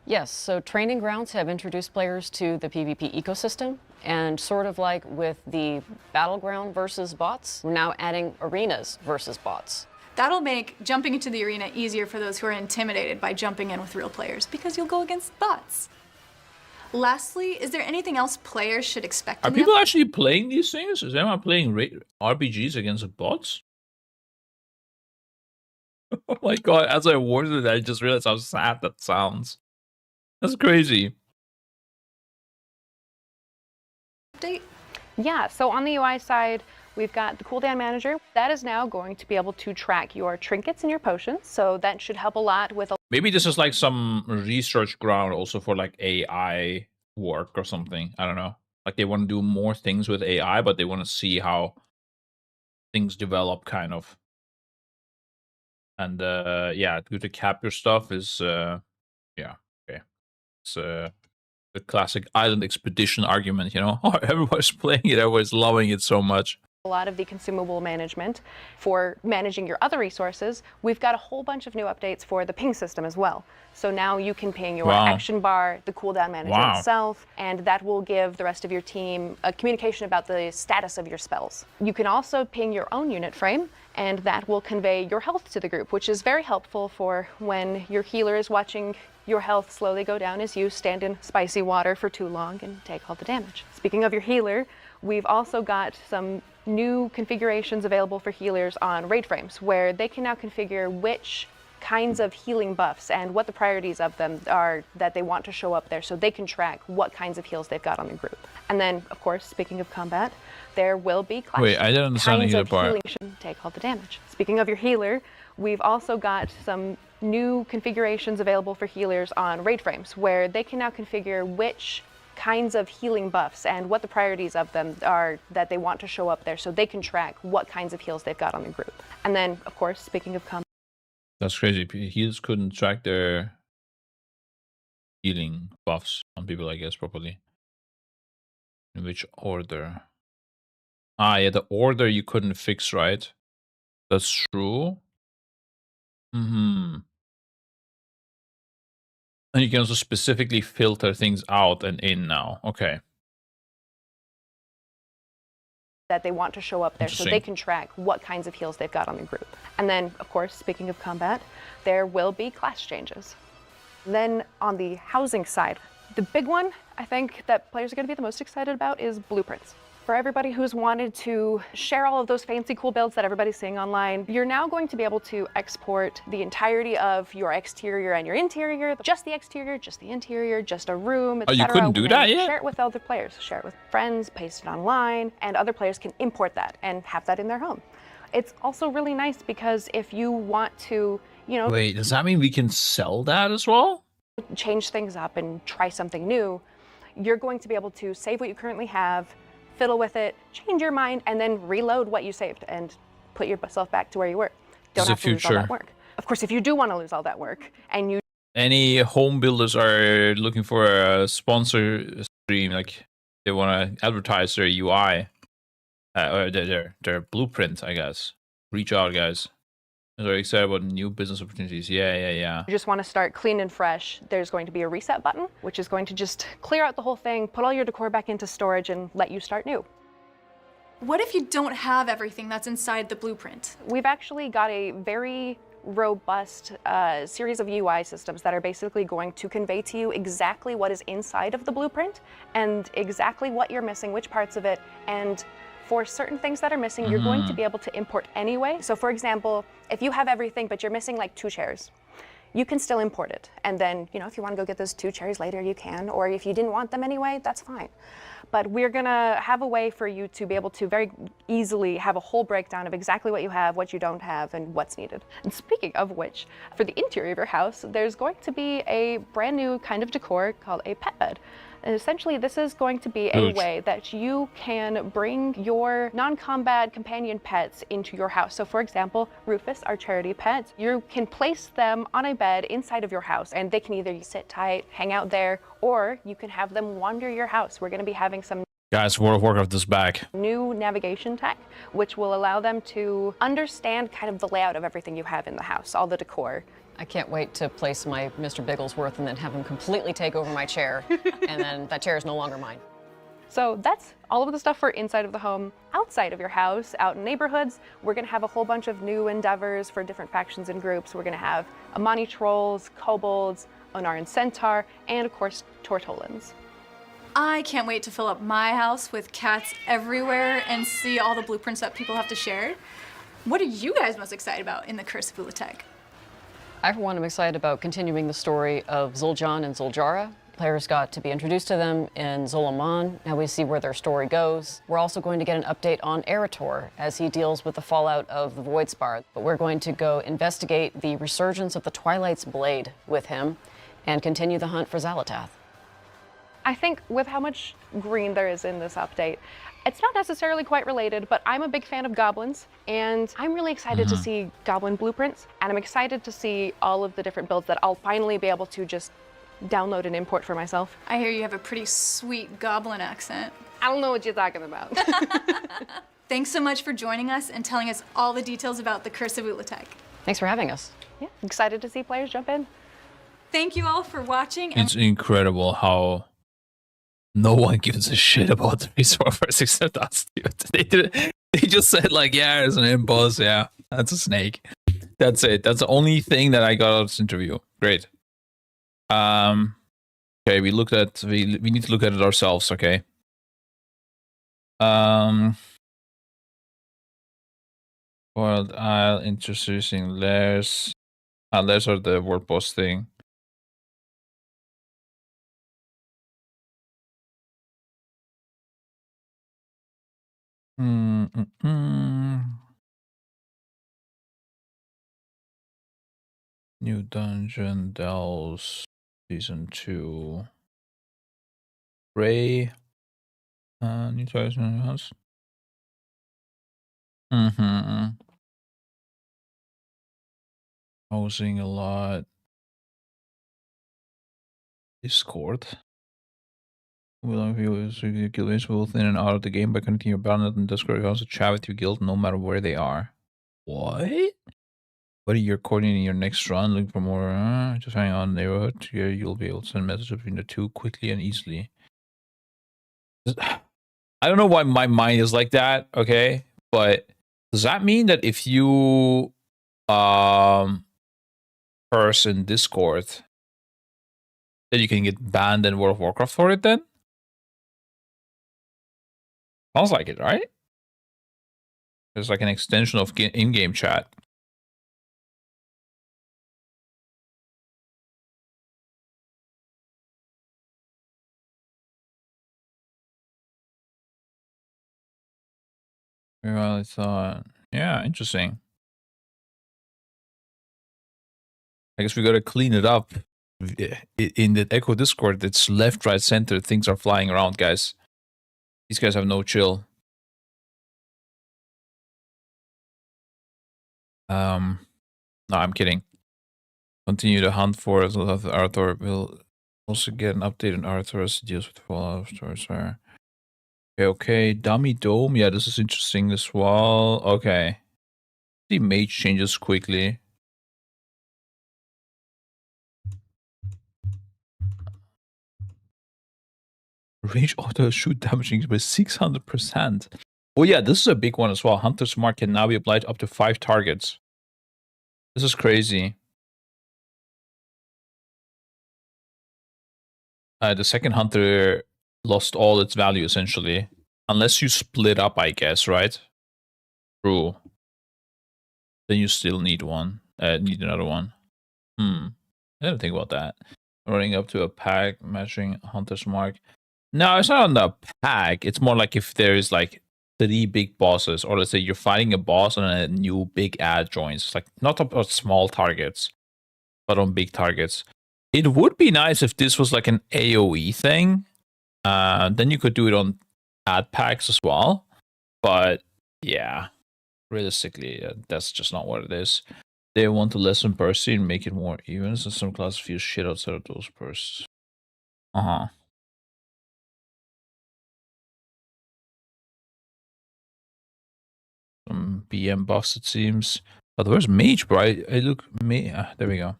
Yes, so Training Grounds have introduced players to the PvP ecosystem, and sort of like with the Battleground versus bots, we're now adding arenas versus bots. That'll make jumping into the arena easier for those who are intimidated by jumping in with real players, because you'll go against bots. Lastly, is there anything else players should expect? Are people actually playing these things? Is anyone playing RPGs against bots? Oh my god, as I worded it, I just realized how sad that sounds. That's crazy. Update? Yeah, so on the UI side, we've got the cooldown manager. That is now going to be able to track your trinkets and your potions, so that should help a lot with... Maybe this is like some research ground also for like AI work or something. I don't know. Like they want to do more things with AI, but they want to see how things develop kind of. And yeah, good to cap your stuff is yeah, okay. It's the classic island expedition argument, you know. Oh, everybody's playing it, everybody's loving it so much. A lot of the consumable management for managing your other resources. We've got a whole bunch of new updates for the ping system as well. So now you can ping your action bar, the cooldown manager itself, and that will give the rest of your team a communication about the status of your spells. You can also ping your own unit frame, and that will convey your health to the group, which is very helpful for when your healer is watching your health slowly go down as you stand in spicy water for too long and take all the damage. Speaking of your healer, we've also got some new configurations available for healers on raid frames, where they can now configure which kinds of healing buffs and what the priorities of them are that they want to show up there, so they can track what kinds of heals they've got on the group. And then, of course, speaking of combat, there will be Wait, I didn't understand the healer part. healing should take all the damage. Speaking of your healer, we've also got some new configurations available for healers on raid frames, where they can now configure which kinds of healing buffs and what the priorities of them are that they want to show up there, so they can track what kinds of heals they've got on the group. And then, of course, speaking of combat. That's crazy. Healers couldn't track their healing buffs on people, I guess, properly. In which order? Ah, yeah, the order you couldn't fix, right? That's true. And you can also specifically filter things out and in now. Okay. That they want to show up there, so they can track what kinds of heals they've got on the group. And then, of course, speaking of combat, there will be class changes. Then on the housing side, the big one I think that players are going to be the most excited about is blueprints. For everybody who's wanted to share all of those fancy cool builds that everybody's seeing online, you're now going to be able to export the entirety of your exterior and your interior, just the exterior, just the interior, just a room, etc. Oh, you couldn't do that yet? Share it with other players, share it with friends, paste it online, and other players can import that and have that in their home. It's also really nice because if you want to, you know... Wait, does that mean we can sell that as well? Change things up and try something new, you're going to be able to save what you currently have, fiddle with it, change your mind, and then reload what you saved and put yourself back to where you were. Don't have to lose all that work. Of course, if you do want to lose all that work and you... Any home builders are looking for a sponsor stream, like they want to advertise their UI, or their blueprint, I guess. Reach out, guys. Very excited about new business opportunities. Yeah. You just want to start clean and fresh, there's going to be a reset button, which is going to just clear out the whole thing, put all your decor back into storage, and let you start new. What if you don't have everything that's inside the blueprint? We've actually got a very robust series of UI systems that are basically going to convey to you exactly what is inside of the blueprint and exactly what you're missing, which parts of it, and for certain things that are missing, you're going to be able to import anyway. So for example, if you have everything, but you're missing like 2 chairs, you can still import it. And then, you know, if you want to go get those 2 chairs later, you can, or if you didn't want them anyway, that's fine. But we're gonna have a way for you to be able to very easily have a whole breakdown of exactly what you have, what you don't have, and what's needed. And speaking of which, for the interior of your house, there's going to be a brand new kind of decor called a pet bed. And essentially, this is going to be a way that you can bring your non-combat companion pets into your house. So for example, Rufus, our charity pet, you can place them on a bed inside of your house, and they can either sit tight, hang out there, or you can have them wander your house. We're going to be having some Guys, World of Warcraft is back. New navigation tech, which will allow them to understand kind of the layout of everything you have in the house, all the decor. I can't wait to place my Mr. Bigglesworth and then have him completely take over my chair, and then that chair is no longer mine. So that's all of the stuff for inside of the home. Outside of your house, out in neighborhoods, we're gonna have a whole bunch of new endeavors for different factions and groups. We're gonna have Amani trolls, kobolds, Onaran centaur, and of course, Tortolans. I can't wait to fill up my house with cats everywhere and see all the blueprints that people have to share. What are you guys most excited about in the Curse of Ulatech? I, for one, am excited about continuing the story of Zul'Jan and Zul'Jara. Players got to be introduced to them in Zolaman. Now we see where their story goes. We're also going to get an update on Eretor as he deals with the fallout of the Voidspar. But we're going to go investigate the resurgence of the Twilight's Blade with him and continue the hunt for Xal'atath. I think with how much green there is in this update, it's not necessarily quite related, but I'm a big fan of goblins, and I'm really excited to see goblin blueprints, and I'm excited to see all of the different builds that I'll finally be able to just download and import for myself. I hear you have a pretty sweet goblin accent. I don't know what you're talking about. Thanks so much for joining us and telling us all the details about the Curse of Ulatech. Thanks for having us. Yeah, excited to see players jump in. Thank you all for watching. It's incredible how no one gives a shit about the resource except us, dude. They just said like, yeah, there's an impulse, yeah, that's a snake. That's it. That's the only thing that I got out of this interview. Great. Okay, we need to look at it ourselves, okay? Wild Isle introducing layers. Layers are the word post thing. New dungeon delves season 2. Ray. New toys in the house. Housing a lot. Discord. Will viewers guild both in and out of the game by connecting your banner and Discord. You also chat with your guild no matter where they are. What? What are you recording in your next run? Looking for more? Just hang on neighborhood. Here you'll be able to send messages between the two quickly and easily. I don't know why my mind is like that, okay? But does that mean that if you curse in Discord, that you can get banned in World of Warcraft for it then? Sounds like it, right? It's like an extension of in-game chat. Well, I thought, yeah, interesting. I guess we gotta clean it up. In the Echo Discord, it's left, right, center. Things are flying around, guys. These guys have no chill. No, I'm kidding. Continue to hunt for Arthur. Will also get an update on Arthur as he deals with fallout stores. Okay, Dummy Dome. Yeah, this is interesting as well. Okay. The mage changes quickly. Range auto shoot damage increase by 600%. Oh yeah, this is a big one as well. Hunter's Mark can now be applied up to 5 targets. This is crazy. The second Hunter lost all its value, essentially. Unless you split up, I guess, right? True. Then you still need one. Need another one. I didn't think about that. Running up to a pack, matching Hunter's Mark. No, it's not on the pack. It's more like if there is like 3 big bosses, or let's say you're fighting a boss and a new big ad joins. It's like not on small targets, but on big targets. It would be nice if this was like an AoE thing. Then you could do it on ad packs as well. But yeah, realistically, that's just not what it is. They want to lessen bursting and make it more even, so some classes feel shit outside of those bursts. Some BM buffs, it seems. But where's Mage, bro? I look... there we go.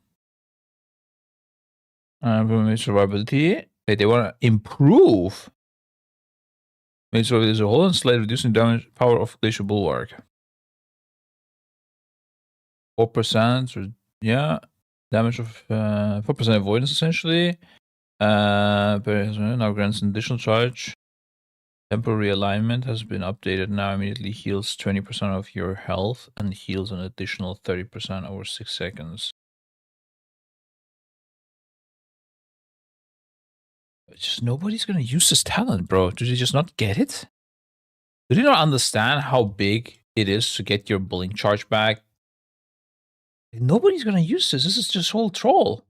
Mage survivability. Wait, they want to improve. Mage survivability is a whole and slight reducing damage power of Glacial Bulwark. 4%, yeah. Damage of 4% avoidance, essentially. Now grants an additional charge. Temporary alignment has been updated. Now immediately heals 20% of your health and heals an additional 30% over 6 seconds. Just nobody's gonna use this talent, bro. Do they just not get it? Do they not understand how big it is to get your bullying charge back? Nobody's gonna use this. This is just whole troll.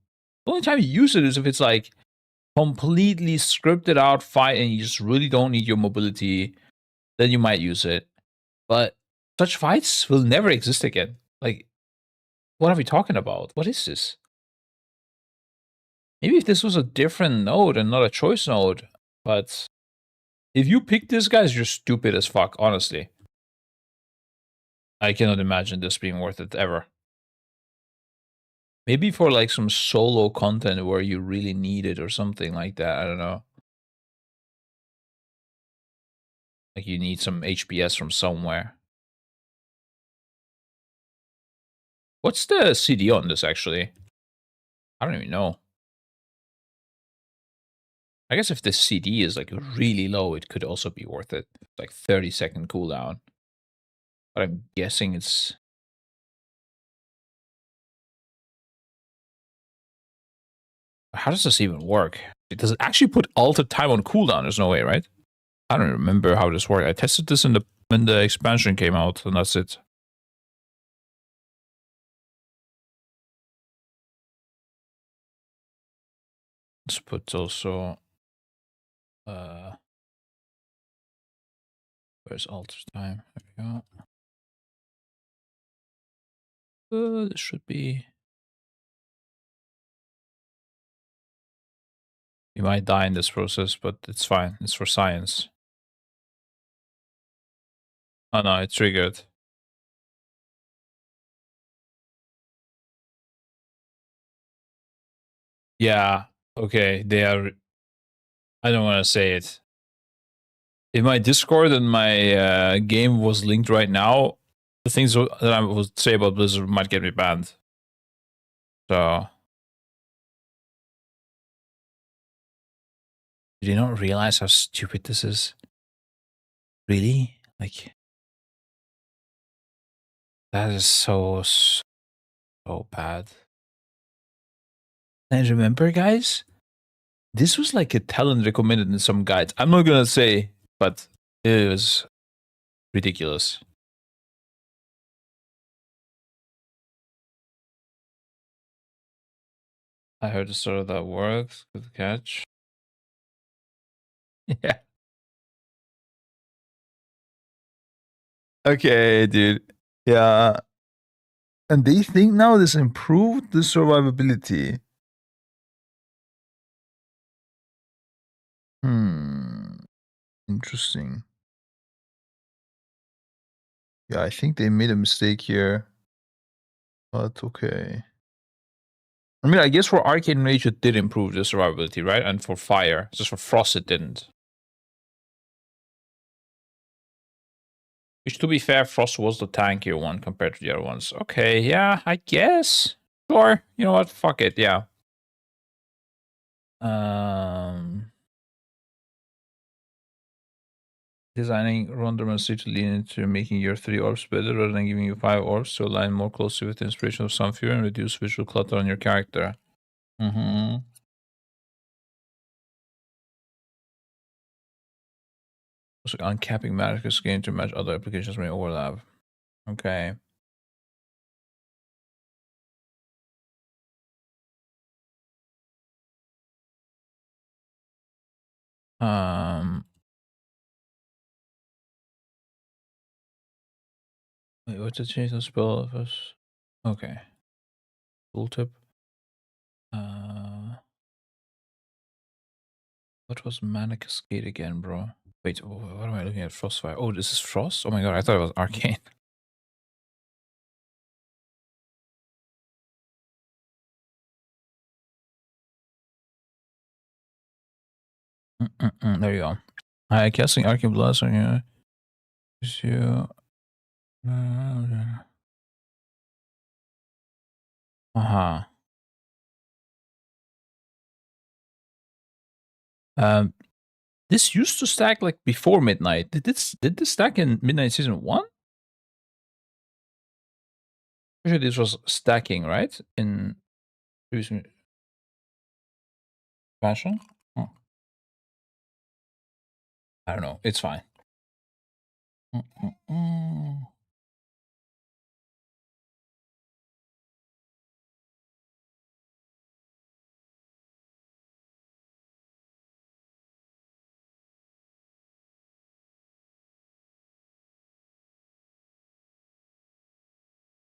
The only time you use it is if it's like completely scripted out fight and you just really don't need your mobility, then you might use it. But such fights will never exist again. Like, what are we talking about? What is this? Maybe if this was a different node and not a choice node, but if you pick this, guys, you're stupid as fuck, honestly. I cannot imagine this being worth it ever. Maybe for like some solo content where you really need it or something like that. I don't know. Like you need some HPS from somewhere. What's the CD on this, actually? I don't even know. I guess if the CD is like really low, it could also be worth it. Like 30-second cooldown. But I'm guessing it's... How does this even work? Does it actually put altered time on cooldown? There's no way, right? I don't remember how this worked. I tested this in when the expansion came out, and that's it. Let's put also... where's altered time? There we go. This should be... You might die in this process, but it's fine. It's for science. Oh no, it triggered. Yeah, okay, they are... I don't want to say it. If my Discord and my game was linked right now, the things that I would say about Blizzard might get me banned. So... Did you not realize how stupid this is? Really? Like... That is so bad. And remember, guys, this was like a talent recommended in some guides. I'm not gonna say, but it was ridiculous. I heard the sort of that works. Good catch. Yeah. Okay, dude. Yeah. And they think now this improved the survivability. Interesting. Yeah, I think they made a mistake here. But okay. I mean, I guess for Arcane Rage it did improve the survivability, right? And for Fire. Just for Frost it didn't. Which, to be fair, Frost was the tankier one compared to the other ones. Okay, yeah, I guess. Sure. You know what? Fuck it, yeah. Designing randomly to lean into making your 3 orbs better rather than giving you 5 orbs to align more closely with the inspiration of Sunfury and reduce visual clutter on your character. Mm-hmm. Also, uncapping Magic's game to match other applications may overlap. Okay. Wait, what's the change of spell of us? Okay. Tooltip. What was Mana Cascade again, bro? Wait, what am I looking at? Frostfire. Oh, this is Frost? Oh my god, I thought it was Arcane. There you go. Casting Arcane Blast on you. Uh-huh. This used to stack like before midnight. Did this stack in Midnight Season 1? Sure this was stacking, right? In previous fashion? Oh. I don't know. It's fine.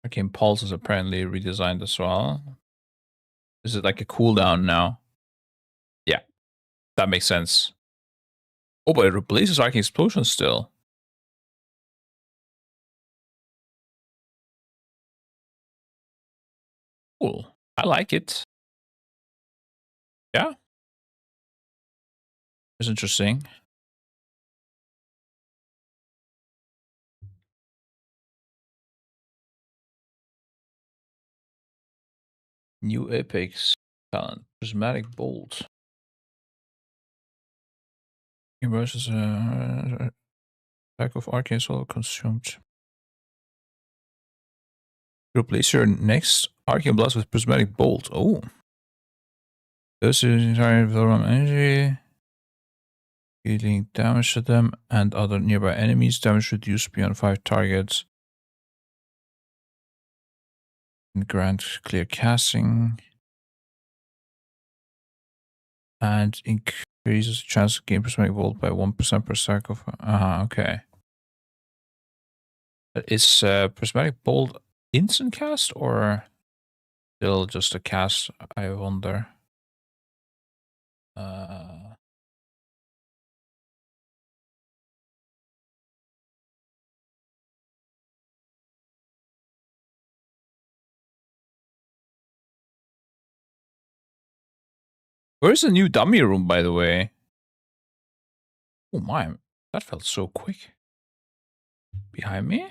Arcane Pulse is apparently redesigned as well. Is it like a cooldown now? Yeah, that makes sense. Oh, but it replaces Arcane Explosion still. Cool. I like it. Yeah. It's interesting. New epics talent. Prismatic Bolt. Versus attack of Arcane Soul consumed. Replace your next Arcane Blast with Prismatic Bolt. Oh. This is entire development energy. Dealing damage to them and other nearby enemies. Damage reduced beyond 5 targets. And grant clear casting. And increases the chance to gain Prismatic Bolt by 1% per cycle. Okay. Is Prismatic Bolt instant cast or still just a cast? I wonder. Where's the new dummy room, by the way? Oh my, that felt so quick. Behind me?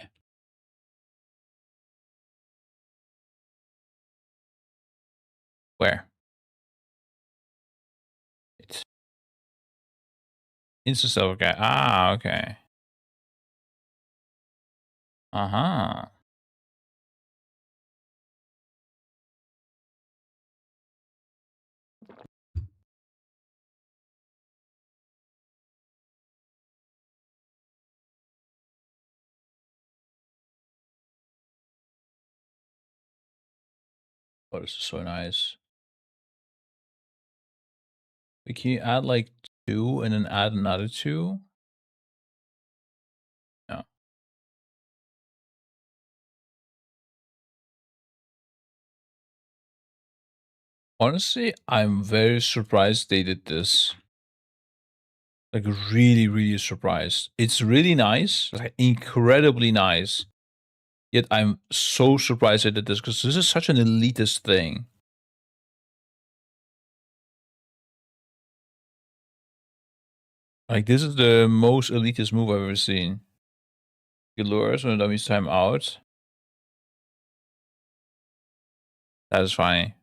Where? It's instant silver guy. Ah, okay. Uh-huh. Oh, this is so nice. Wait, can you add like 2 and then add another 2? No. Honestly, I'm very surprised they did this. Like really, really surprised. It's really nice. Like incredibly nice. Yet I'm so surprised I did this because this is such an elitist thing. Like, this is the most elitist move I've ever seen. He lures when the dummy's time out. That is funny.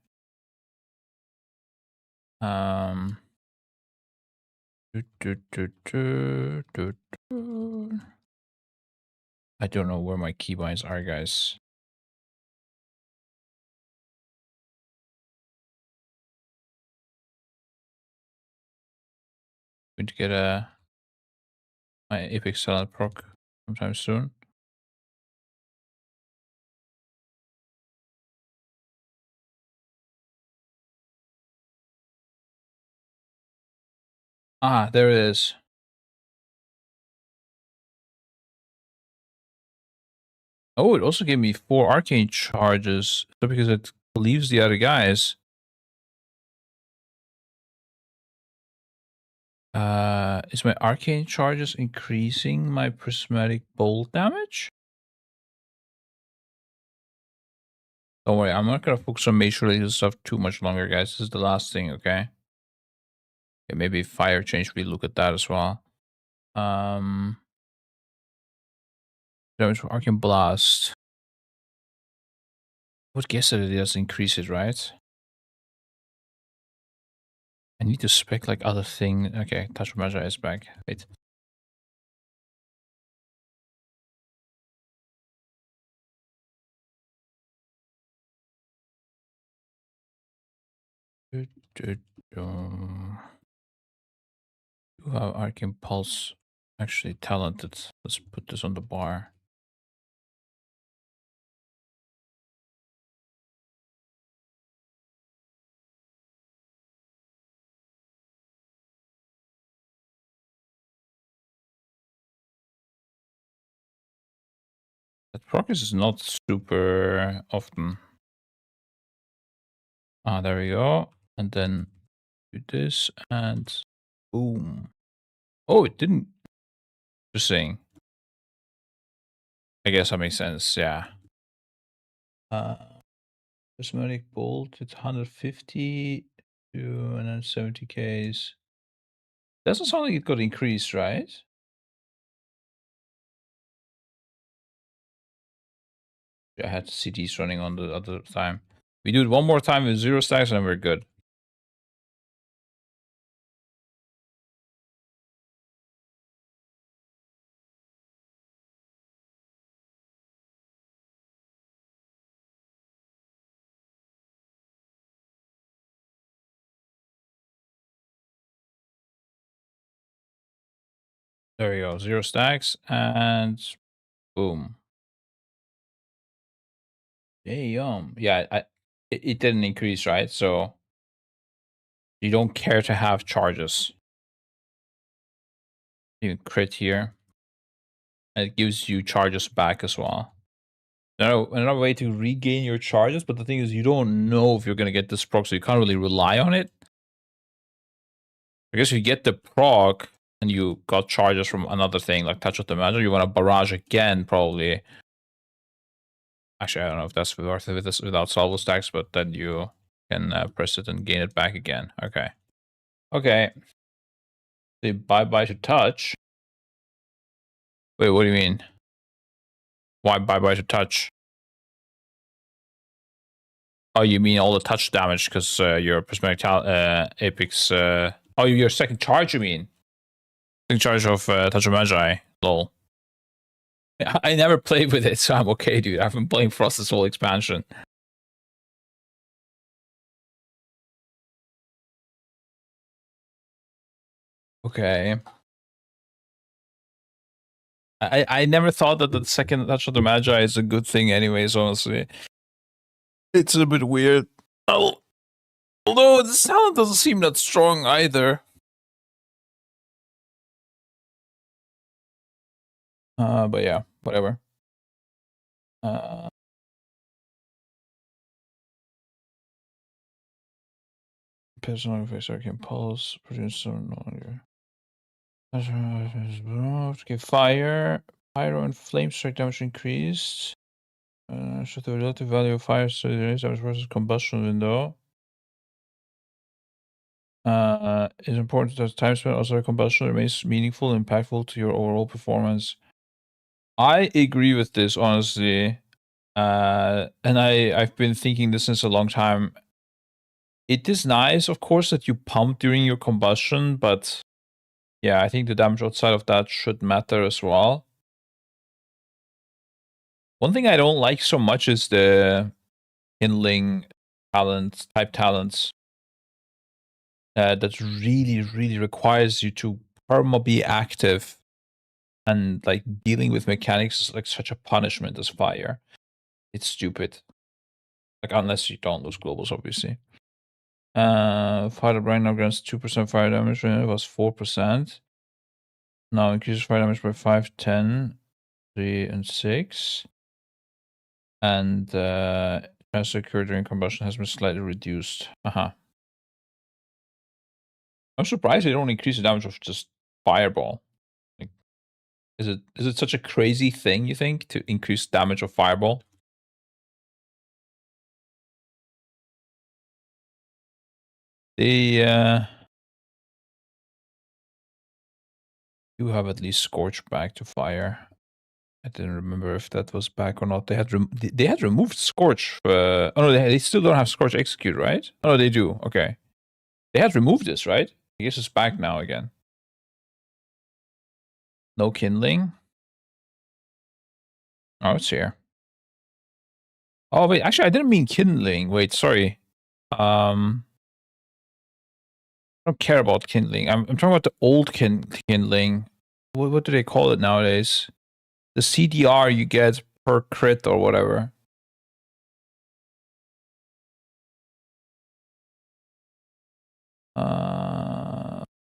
I don't know where my keybinds are, guys. Going to get my epic salad proc sometime soon. Ah, there it is. Oh, it also gave me 4 arcane charges. So because it leaves the other guys. Is my arcane charges increasing my prismatic bolt damage? Don't worry, I'm not gonna focus on mage related stuff too much longer, guys. This is the last thing, okay? Okay, maybe fire change, we look at that as well. Damage from arcane blast. I would guess that it does increase it, right? I need to spec like other thing. Okay, touch of magi is back. Wait. Wow, Arcane Pulse actually talented. Let's put this on the bar. That progress is not super often. Ah, there we go. And then do this and boom. Oh, it didn't. Interesting. I guess that makes sense, yeah. Prismatic Bolt, it's 150 to 170 Ks. Doesn't sound like it got increased, right? I had CDs running on the other time. We do it one more time with 0 stacks and we're good. There we go, 0 stacks and boom. Damn. Yeah, it didn't increase, right? So you don't care to have charges. You can crit here. And it gives you charges back as well. Another way to regain your charges, but the thing is you don't know if you're gonna get this proc, so you can't really rely on it. I guess you get the proc and you got charges from another thing like Touch of the Magi, you want to barrage again probably. Actually, I don't know if that's worth it without salvo stacks, but then you can press it and gain it back again. Okay. Okay. Say bye-bye to touch. Wait, what do you mean? Why bye-bye to touch? Oh, you mean all the touch damage because your prismatic apex... oh, your second charge, you mean? Second charge of Touch of Magi. Lol. I never played with it, so I'm okay, dude. I've been playing Frost this whole expansion. Okay. I never thought that the second Touch of the Magi is a good thing anyways, honestly. It's a bit weird. Although the talent doesn't seem that strong either. But yeah, whatever. Personal face arcane pulse, produce some longer. Okay, fire and flame strike damage increased. Should the relative value of fire damage versus combustion window is important that time spent outside combustion remains meaningful and impactful to your overall performance. I agree with this, honestly. And I've been thinking this since a long time. It is nice, of course, that you pump during your combustion, but yeah, I think the damage outside of that should matter as well. One thing I don't like so much is the kindling type talents. That really requires you to perma be active, and like dealing with mechanics is like such a punishment as fire. It's stupid. Like unless you don't lose globals, obviously. Fire brain now grants 2% fire damage when it was 4%. Now increases fire damage by 5, 10, 3, and 6. And chance to occur during combustion has been slightly reduced. I'm surprised they don't increase the damage of just fireball. Like, is it such a crazy thing, you think, to increase damage of fireball? They do have at least Scorch back to fire. I didn't remember if that was back or not. They had removed Scorch. Oh no, they still don't have Scorch Execute, right? Oh no, they do. Okay, they had removed this, right? I guess it's back now again. No kindling. Oh, it's here. Oh wait, actually, I didn't mean kindling. Wait, sorry. I don't care about kindling. I'm talking about the old kindling. What do they call it nowadays? The CDR you get per crit or whatever.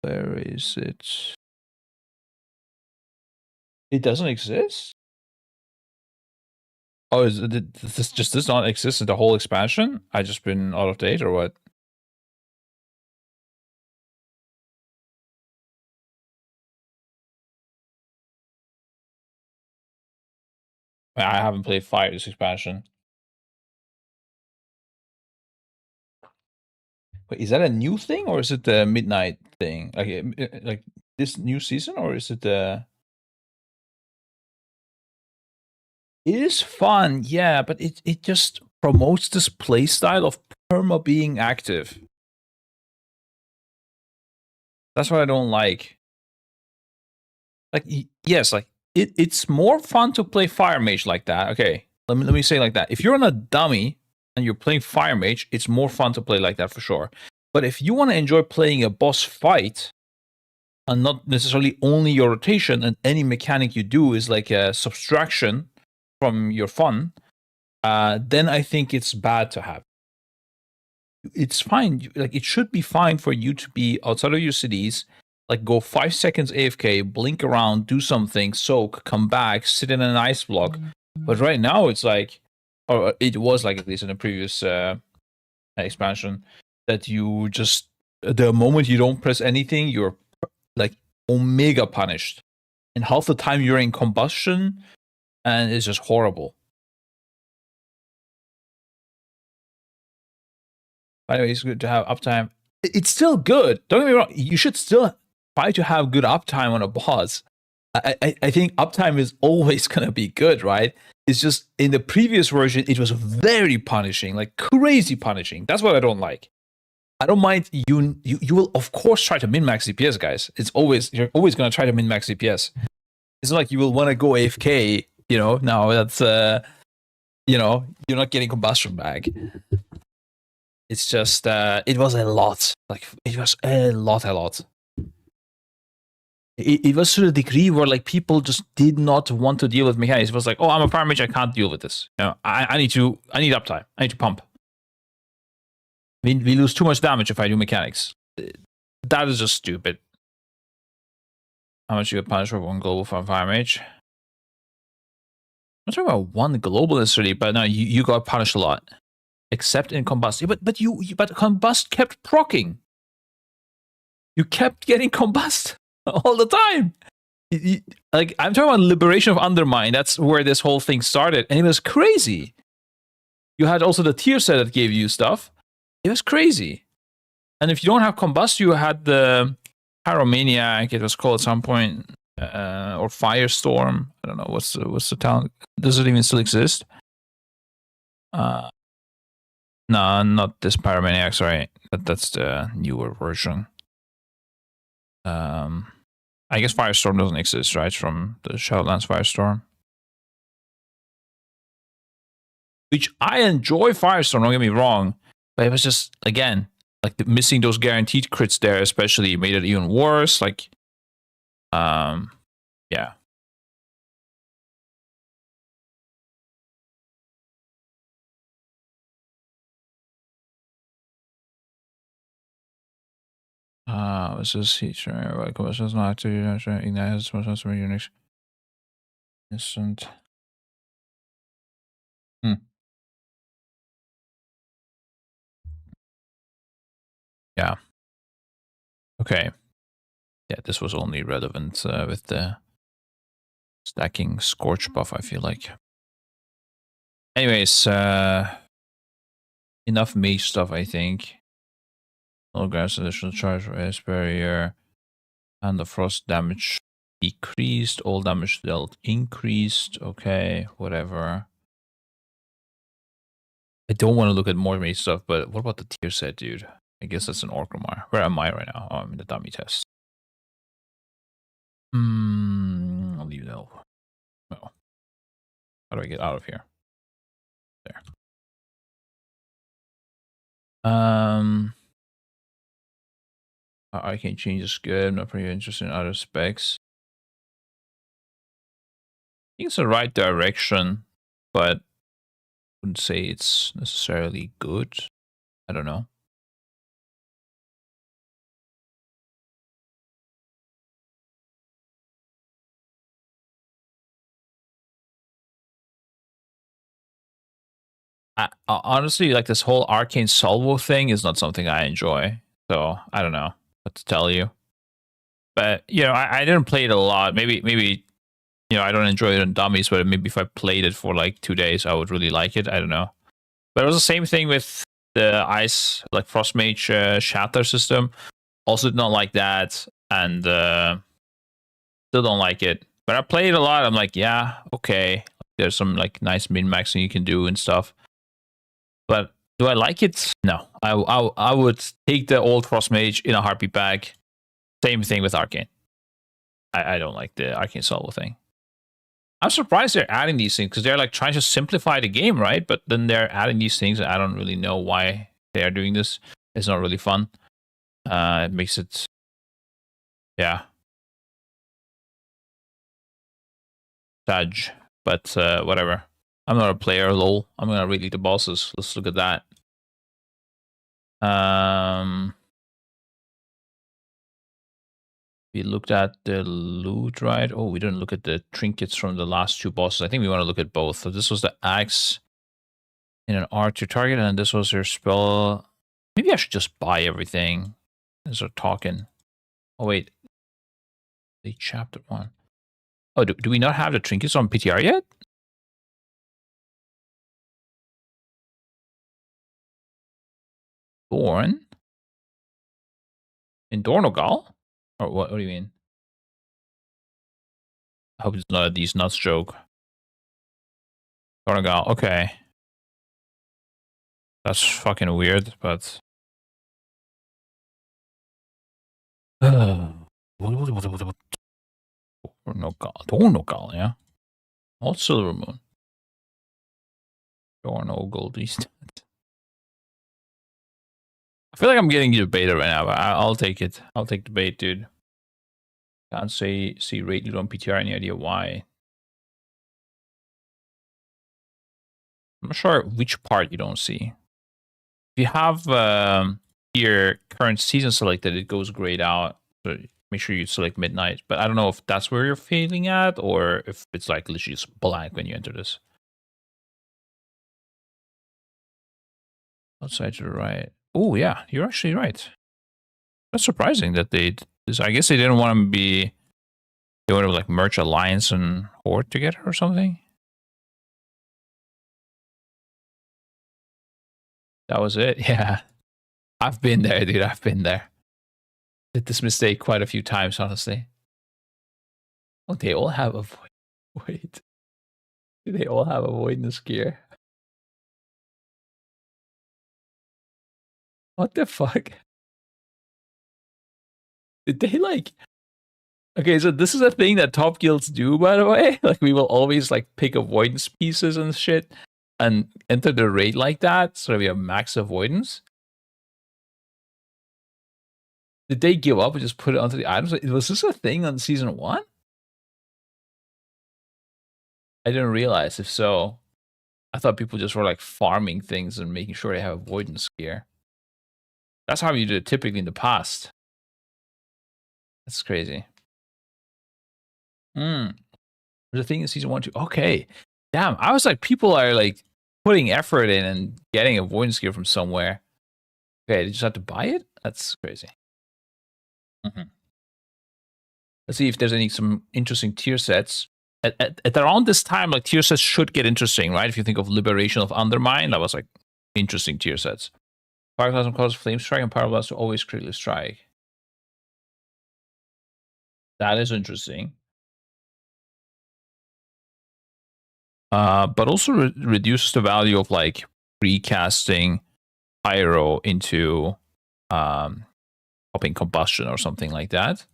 Where is it? It doesn't exist? Oh, does not exist in the whole expansion? I just been out of date or what? I haven't played Fire this expansion. Wait, is that a new thing or is it the midnight thing? Like this new season, or is it the? It is fun, yeah, but it just promotes this playstyle of perma being active. That's what I don't like. Like, yes, like it's more fun to play Fire Mage like that. Okay, let me say like that. If you're on a dummy and you're playing Fire Mage, it's more fun to play like that for sure. But if you want to enjoy playing a boss fight and not necessarily only your rotation, and any mechanic you do is like a subtraction from your fun, then I think it's bad to have. It's fine. Like, it should be fine for you to be outside of your cities, like go 5 seconds AFK, blink around, do something, soak, come back, sit in an ice block. But right now it's like, or it was like, at least in the previous expansion, that you just, the moment you don't press anything, you're like omega punished. And half the time you're in combustion, and it's just horrible. By the way, it's good to have uptime. It's still good. Don't get me wrong. You should still try to have good uptime on a boss. I think uptime is always going to be good, right? It's just in the previous version, it was very punishing, like crazy punishing. That's what I don't like. I don't mind. You will, of course, try to min-max DPS, guys. You're always going to try to min-max DPS. It's not like you will want to go AFK, no, that's, you're not getting combustion back. It's just, it was a lot. Like, it was a lot. It was to the degree where, like, people just did not want to deal with mechanics. It was like, oh, I'm a Fire Mage, I can't deal with this. I need uptime. I need to pump. We lose too much damage if I do mechanics. That is just stupid. How much you get punished for one global from Fire Mage? I'm not talking about one global necessarily, but no, you got punished a lot. Except in Combust. But Combust kept proccing. You kept getting Combust all the time. Like, I'm talking about Liberation of Undermine. That's where this whole thing started. And it was crazy. You had also the tier set that gave you stuff. It was crazy. And if you don't have Combust, you had the Pyromaniac, it was called at some point, or Firestorm. I don't know, what's the talent? Does it even still exist? No, not this Pyromaniac, sorry. That's the newer version. I guess Firestorm doesn't exist, right? From the Shadowlands Firestorm. Which I enjoy Firestorm, don't get me wrong. But it was just, again, like missing those guaranteed crits there, especially made it even worse. Like, yeah. What's this feature? Like, what's this not to ignite has some Unix instant. Yeah. Okay. Yeah, this was only relevant with the stacking Scorch buff, I feel like. Anyways, enough mage stuff, I think. No grass additional charge for ice barrier. And the frost damage decreased. All damage dealt increased. Okay, whatever. I don't want to look at more mage stuff, but what about the tier set, dude? I guess that's an Orgrimmar. Where am I right now? Oh, I'm in the dummy test. I'll leave that. Oh. How do I get out of here? There. I can change this good. I'm not pretty interested in other specs. I think it's the right direction, but I wouldn't say it's necessarily good. I don't know. I honestly, like, this whole Arcane Salvo thing is not something I enjoy. So I don't know what to tell you. But, you know, I didn't play it a lot. Maybe, you know, I don't enjoy it in dummies, but maybe if I played it for like 2 days, I would really like it. I don't know. But it was the same thing with the Ice, like Frostmage Shatter system. Also did not like that, and still don't like it. But I played it a lot. I'm like, yeah, okay. There's some like nice min-maxing you can do and stuff. But do I like it? No. I would take the old Frostmage in a heartbeat bag. Same thing with Arcane. I don't like the Arcane Salvo thing. I'm surprised they're adding these things because they're like trying to simplify the game, right? But then they're adding these things. I don't really know why they are doing this. It's not really fun. It makes it, yeah, sad. But whatever. I'm not a player, lol. I'm gonna read the bosses. Let's look at that. We looked at the loot, right? Oh, we didn't look at the trinkets from the last 2 bosses. I think we want to look at both. So this was the axe in an R2 target, and this was your spell. Maybe I should just buy everything and start talking. Oh, wait. The chapter 1. Oh, do we not have the trinkets on PTR yet? Born? In Dornogal? Or what do you mean? I hope it's not a These Nuts joke. Dornogal, okay. That's fucking weird, but... Dornogal, yeah? All Silver Moon. Dornogal, these... I feel like I'm getting you beta right now, but I'll take it. I'll take the bait, dude. Can't see rate lead on PTR. Any idea why? I'm not sure which part you don't see. If you have your current season selected, it goes grayed out. So make sure you select midnight. But I don't know if that's where you're failing at, or if it's like literally just blank when you enter this. Outside to the right. Oh yeah, you're actually right. That's surprising that they. I guess they didn't want to be They want to like merge Alliance and Horde together or something. That was it. Yeah. I've been there, dude. I've been there. Did this mistake quite a few times, honestly. Oh, they all have a wait. Do they all have avoidance gear? What the fuck? Did they like... Okay, so this is a thing that top guilds do, by the way. Like, we will always like pick avoidance pieces and shit and enter the raid like that, so we have max avoidance. Did they give up and just put it onto the items? Was this a thing on season 1? I didn't realize. If so, I thought people just were like farming things and making sure they have avoidance gear. That's how you did it typically in the past. That's crazy. There's a thing in season 1 too. Okay. Damn, I was like, people are like putting effort in and getting avoidance gear from somewhere. Okay, they just have to buy it? That's crazy. Let's see if there's some interesting tier sets. At around this time, like tier sets should get interesting, right? If you think of Liberation of Undermine, that was like interesting tier sets. Pyroclasm causes Flame Strike and Pyroblast to always critically strike. That is interesting. But also reduces the value of like recasting Pyro into popping Combustion or something like that.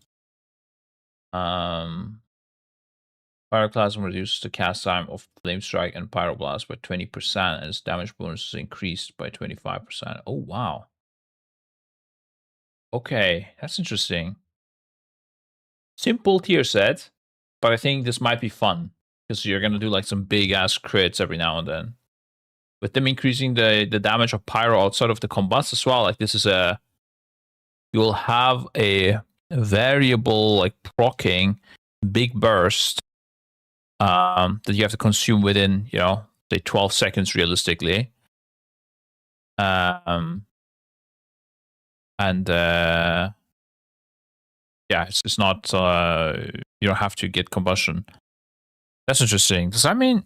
Pyroclasm reduces the cast time of Flame Strike and Pyroblast by 20%, and its damage bonus is increased by 25%. Oh, wow. Okay, that's interesting. Simple tier set, but I think this might be fun, because you're going to do like some big-ass crits every now and then. With them increasing the damage of Pyro outside of the combust as well, like this is a... You'll have a variable, like, proccing big burst that you have to consume within, you know, say 12 seconds realistically. Yeah, it's not, you don't have to get combustion. That's interesting. Does that mean...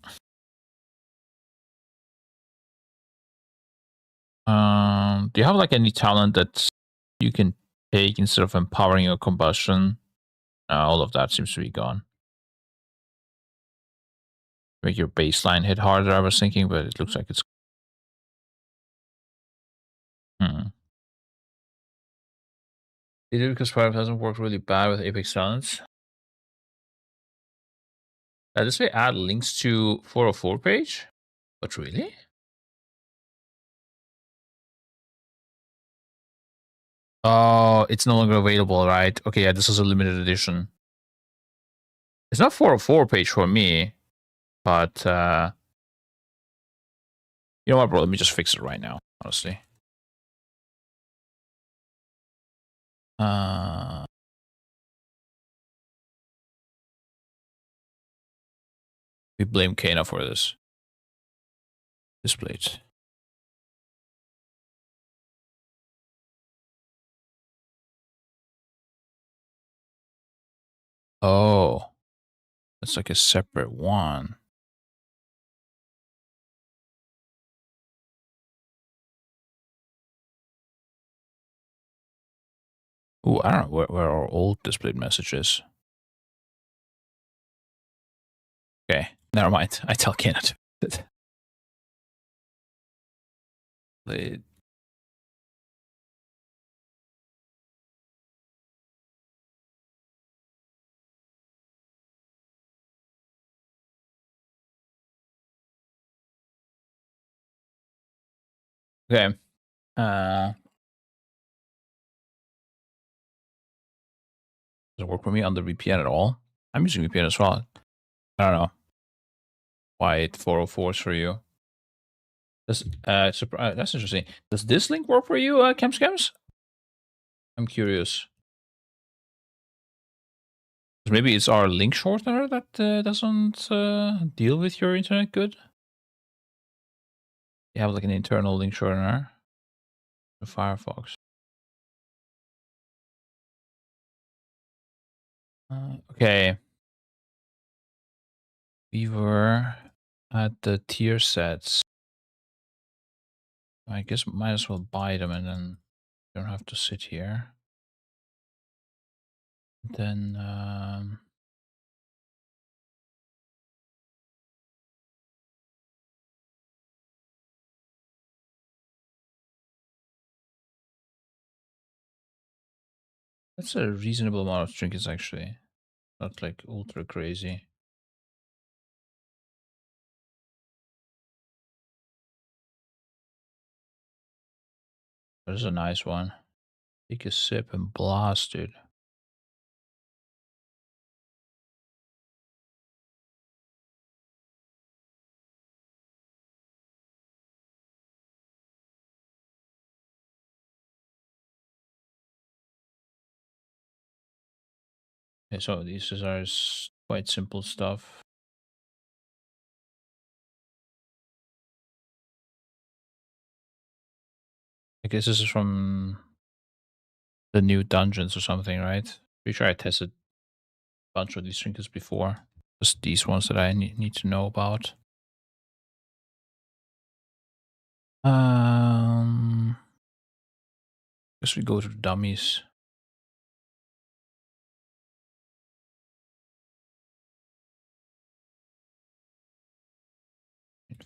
do you have like any talent that you can take instead of empowering your combustion? All of that seems to be gone. Make your baseline hit harder, I was thinking, but it looks like it's... Is it because Fire doesn't work really bad with Apex Talents? This way add links to 404 page? But really? Oh, it's no longer available, right? Okay, yeah, this is a limited edition. It's not 404 page for me, but you know what, bro? Let me just fix it right now, honestly. We blame Kana for this. Displayed. Oh, that's like a separate one. Ooh, I don't know where our old displayed message is. Okay, never mind. I tell Kana to do it. Okay. Does it work for me on the VPN at all? I'm using VPN as well. I don't know why it 404s for you. That's interesting. Does this link work for you, Camscams? I'm curious. Maybe it's our link shortener that doesn't deal with your internet good. You have like an internal link shortener for Firefox. Okay. We were at the tier sets. I guess might as well buy them and then don't have to sit here. Then that's a reasonable amount of trinkets actually. Not like ultra crazy. That is a nice one. Take a sip and blast, dude. Okay, so these are quite simple stuff. I guess this is from the new dungeons or something, right? Pretty sure I tested a bunch of these trinkets before. Just these ones that I need to know about. Guess we go to the dummies.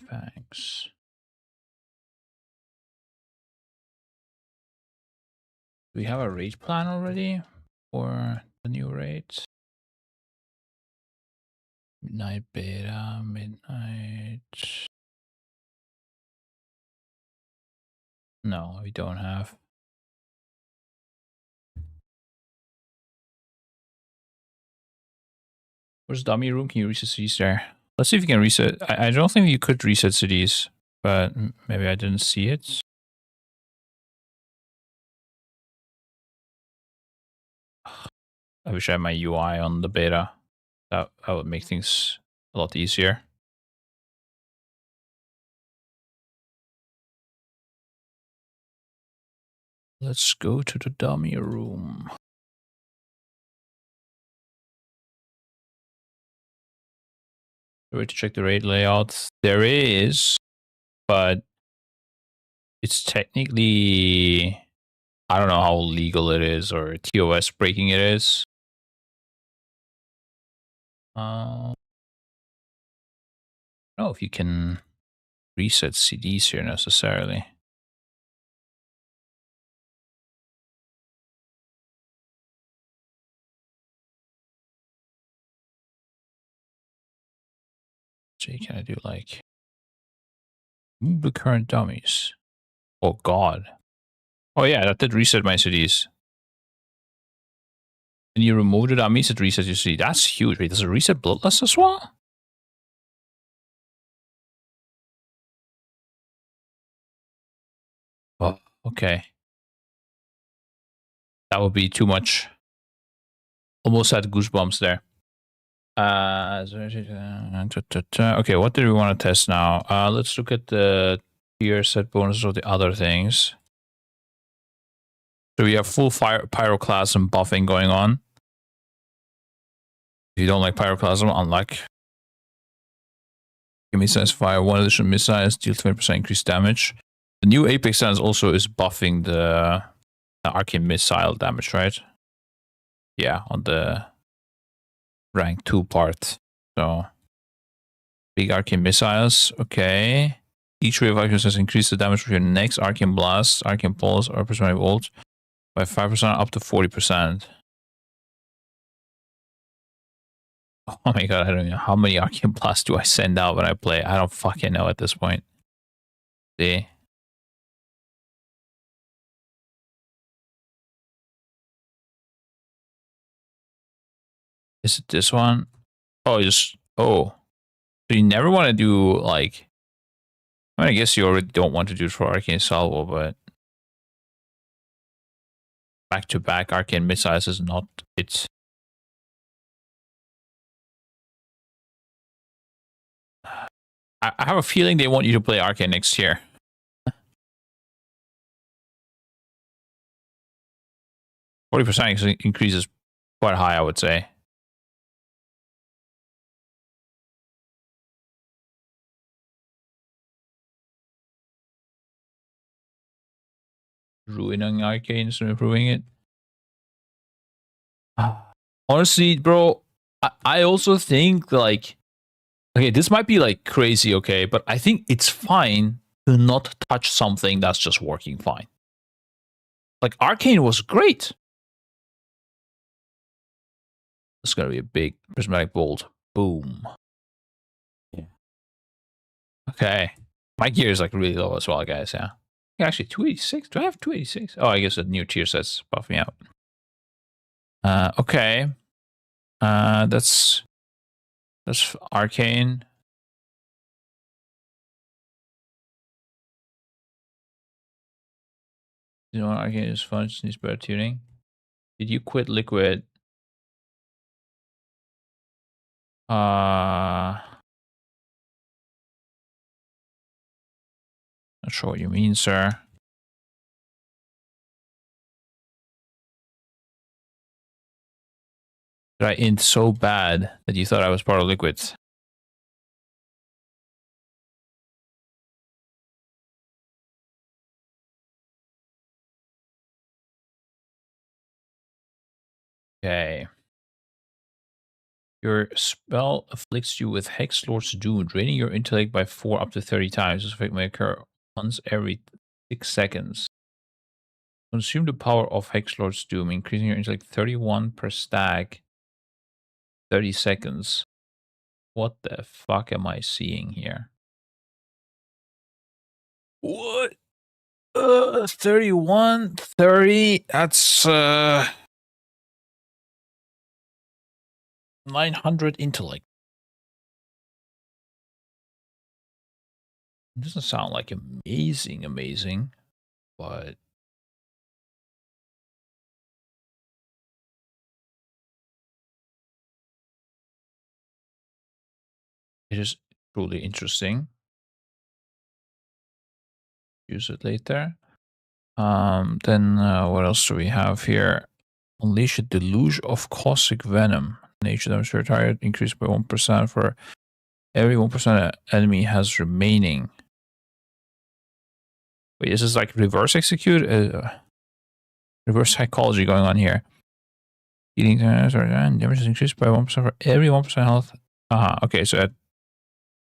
Thanks. Do we have a raid plan already for the new raids? Midnight beta, midnight. No, we don't have. Where's Dummyroom? Can you reset cities there? Let's see if you can reset. I don't think you could reset cities, but maybe I didn't see it. I wish I had my UI on the beta. That would make things a lot easier. Let's go to the dummy room. Wait to check the raid layout. There is, but it's technically, I don't know how legal it is or TOS breaking it is. I don't know if you can reset CDs here necessarily. So can I do like move the current dummies? Oh god. Oh yeah, that did reset my CDs. And you remove the dummies, it resets your CD. That's huge. Wait, does it reset Bloodlust as well? Oh, okay. That would be too much. Almost had goosebumps there. Okay, what do we want to test now? Let's look at the tier set bonuses of the other things. So we have full pyroclasm buffing going on. If you don't like pyroclasm, unlock. Missiles fire one additional missiles, deal 20% increased damage. The new Apex stance also is buffing the arcane missile damage, right? Yeah, on the rank 2 part. So big arcane missiles, okay. Each wave of arcane missiles increase the damage of your next arcane blast, arcane pulse, or prismatic bolt by 5% up to 40%. Oh my god, I don't know how many arcane blasts do I send out when I play. I don't fucking know at this point. See? Is it this one? Oh, so you never want to do like, I mean, I guess you already don't want to do it for Arcane Salvo, but back-to-back Arcane Missiles is not it. I have a feeling they want you to play Arcane next year. 40% increase is quite high, I would say. ruining arcane instead of improving it. Honestly, bro, I also think like, okay, this might be like crazy, okay, but I think it's fine to not touch something that's just working fine. Like arcane was great. It's gonna be a big prismatic bolt. Boom. Yeah. Okay. My gear is like really low as well, guys. Yeah. Actually, 286. Do I have 286? Oh, I guess the new tier sets buff me out. Okay. That's arcane. You know, arcane is fun. Just needs better tuning. Did you quit liquid? Not sure what you mean, sir. Did I int so bad that you thought I was part of liquids? Okay. Your spell afflicts you with Hex Lord's Doom, draining your intellect by 4 up to 30 times. This effect may occur once every 6 seconds. Consume the power of Hex Lord's Doom, increasing your intellect 31 per stack. 30 seconds. What the fuck am I seeing here? What? 31, 30. That's 900 intellect. It doesn't sound like amazing, but it is truly interesting. Use it later. Then what else do we have here? Unleash a deluge of caustic venom. Nature damage per target increased by 1% for every 1% enemy has remaining. Wait, is this like reverse execute? Reverse psychology going on here. Healing damage is increased by 1% for every 1% health. Okay, so at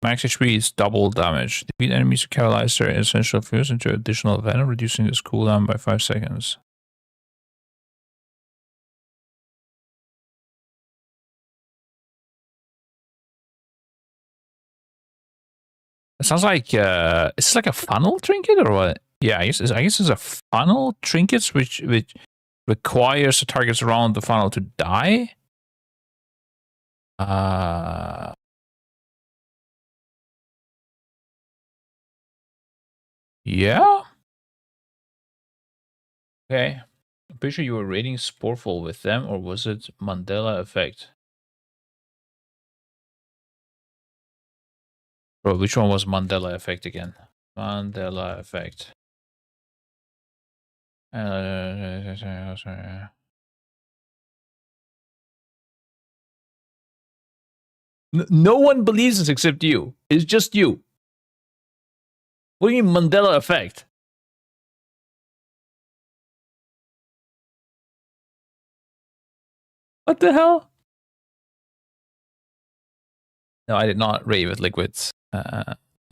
max HP is double damage. Defeat enemies to catalyze their essential fuse into additional venom, reducing this cooldown by 5 seconds. It sounds like it's like a funnel trinket or what? Yeah, I guess it's a funnel trinkets which requires the targets around the funnel to die. Yeah. Okay. I'm pretty sure you were raiding Sporeful with them, or was it Mandela effect? Bro, which one was Mandela effect again? Mandela effect. No one believes this except you. It's just you. What do you mean Mandela effect? What the hell? No, I did not raid with liquids.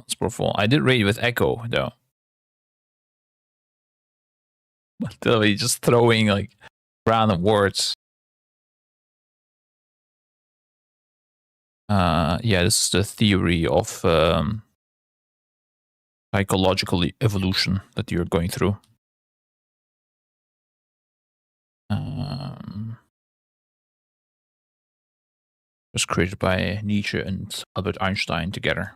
Sporeful. I did raid with Echo though. Mandela, just throwing like random words. Yeah, this is the theory of psychological evolution that you're going through. Was created by Nietzsche and Albert Einstein together.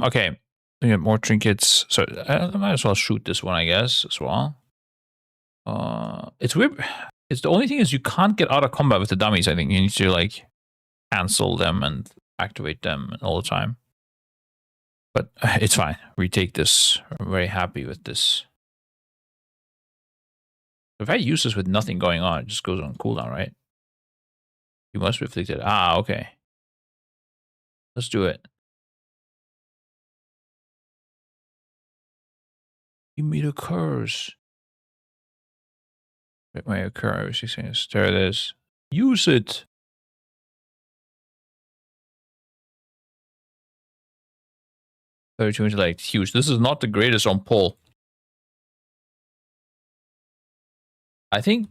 Okay, we have more trinkets. So I might as well shoot this one, I guess, as well. It's weird. It's the only thing is you can't get out of combat with the dummies. I think you need to like cancel them and activate them all the time. But it's fine. We take this. I'm very happy with this. If I use this with nothing going on, it just goes on cooldown, right? You must be afflicted. Okay. Let's do it. Give me the curse. My curse. There it is. Use it. Like huge. This is not the greatest on pull. I think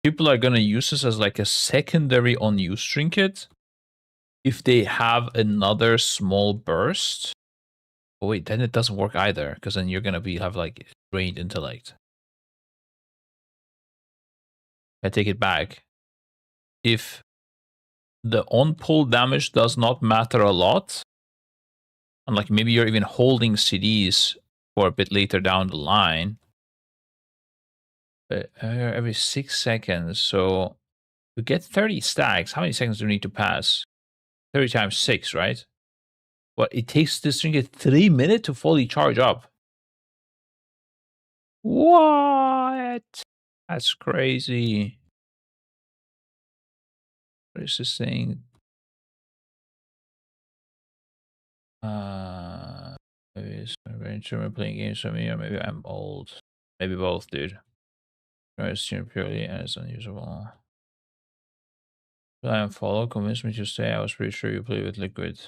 people are gonna use this as like a secondary unused trinket if they have another small burst. Oh wait, then it doesn't work either, because then you're gonna have like drained intellect. I take it back. If the on-pull damage does not matter a lot, and like maybe you're even holding CDs for a bit later down the line, every 6 seconds, so to get 30 stacks, how many seconds do you need to pass? 30 times 6, right? What, it takes this trinket 3 minutes to fully charge up. What? That's crazy. What is this thing? Maybe it's very true playing games for me, or maybe I'm old. Maybe both, dude. I assume purely as unusable. I am follow. Convinced me to stay. I was pretty sure you play with liquid.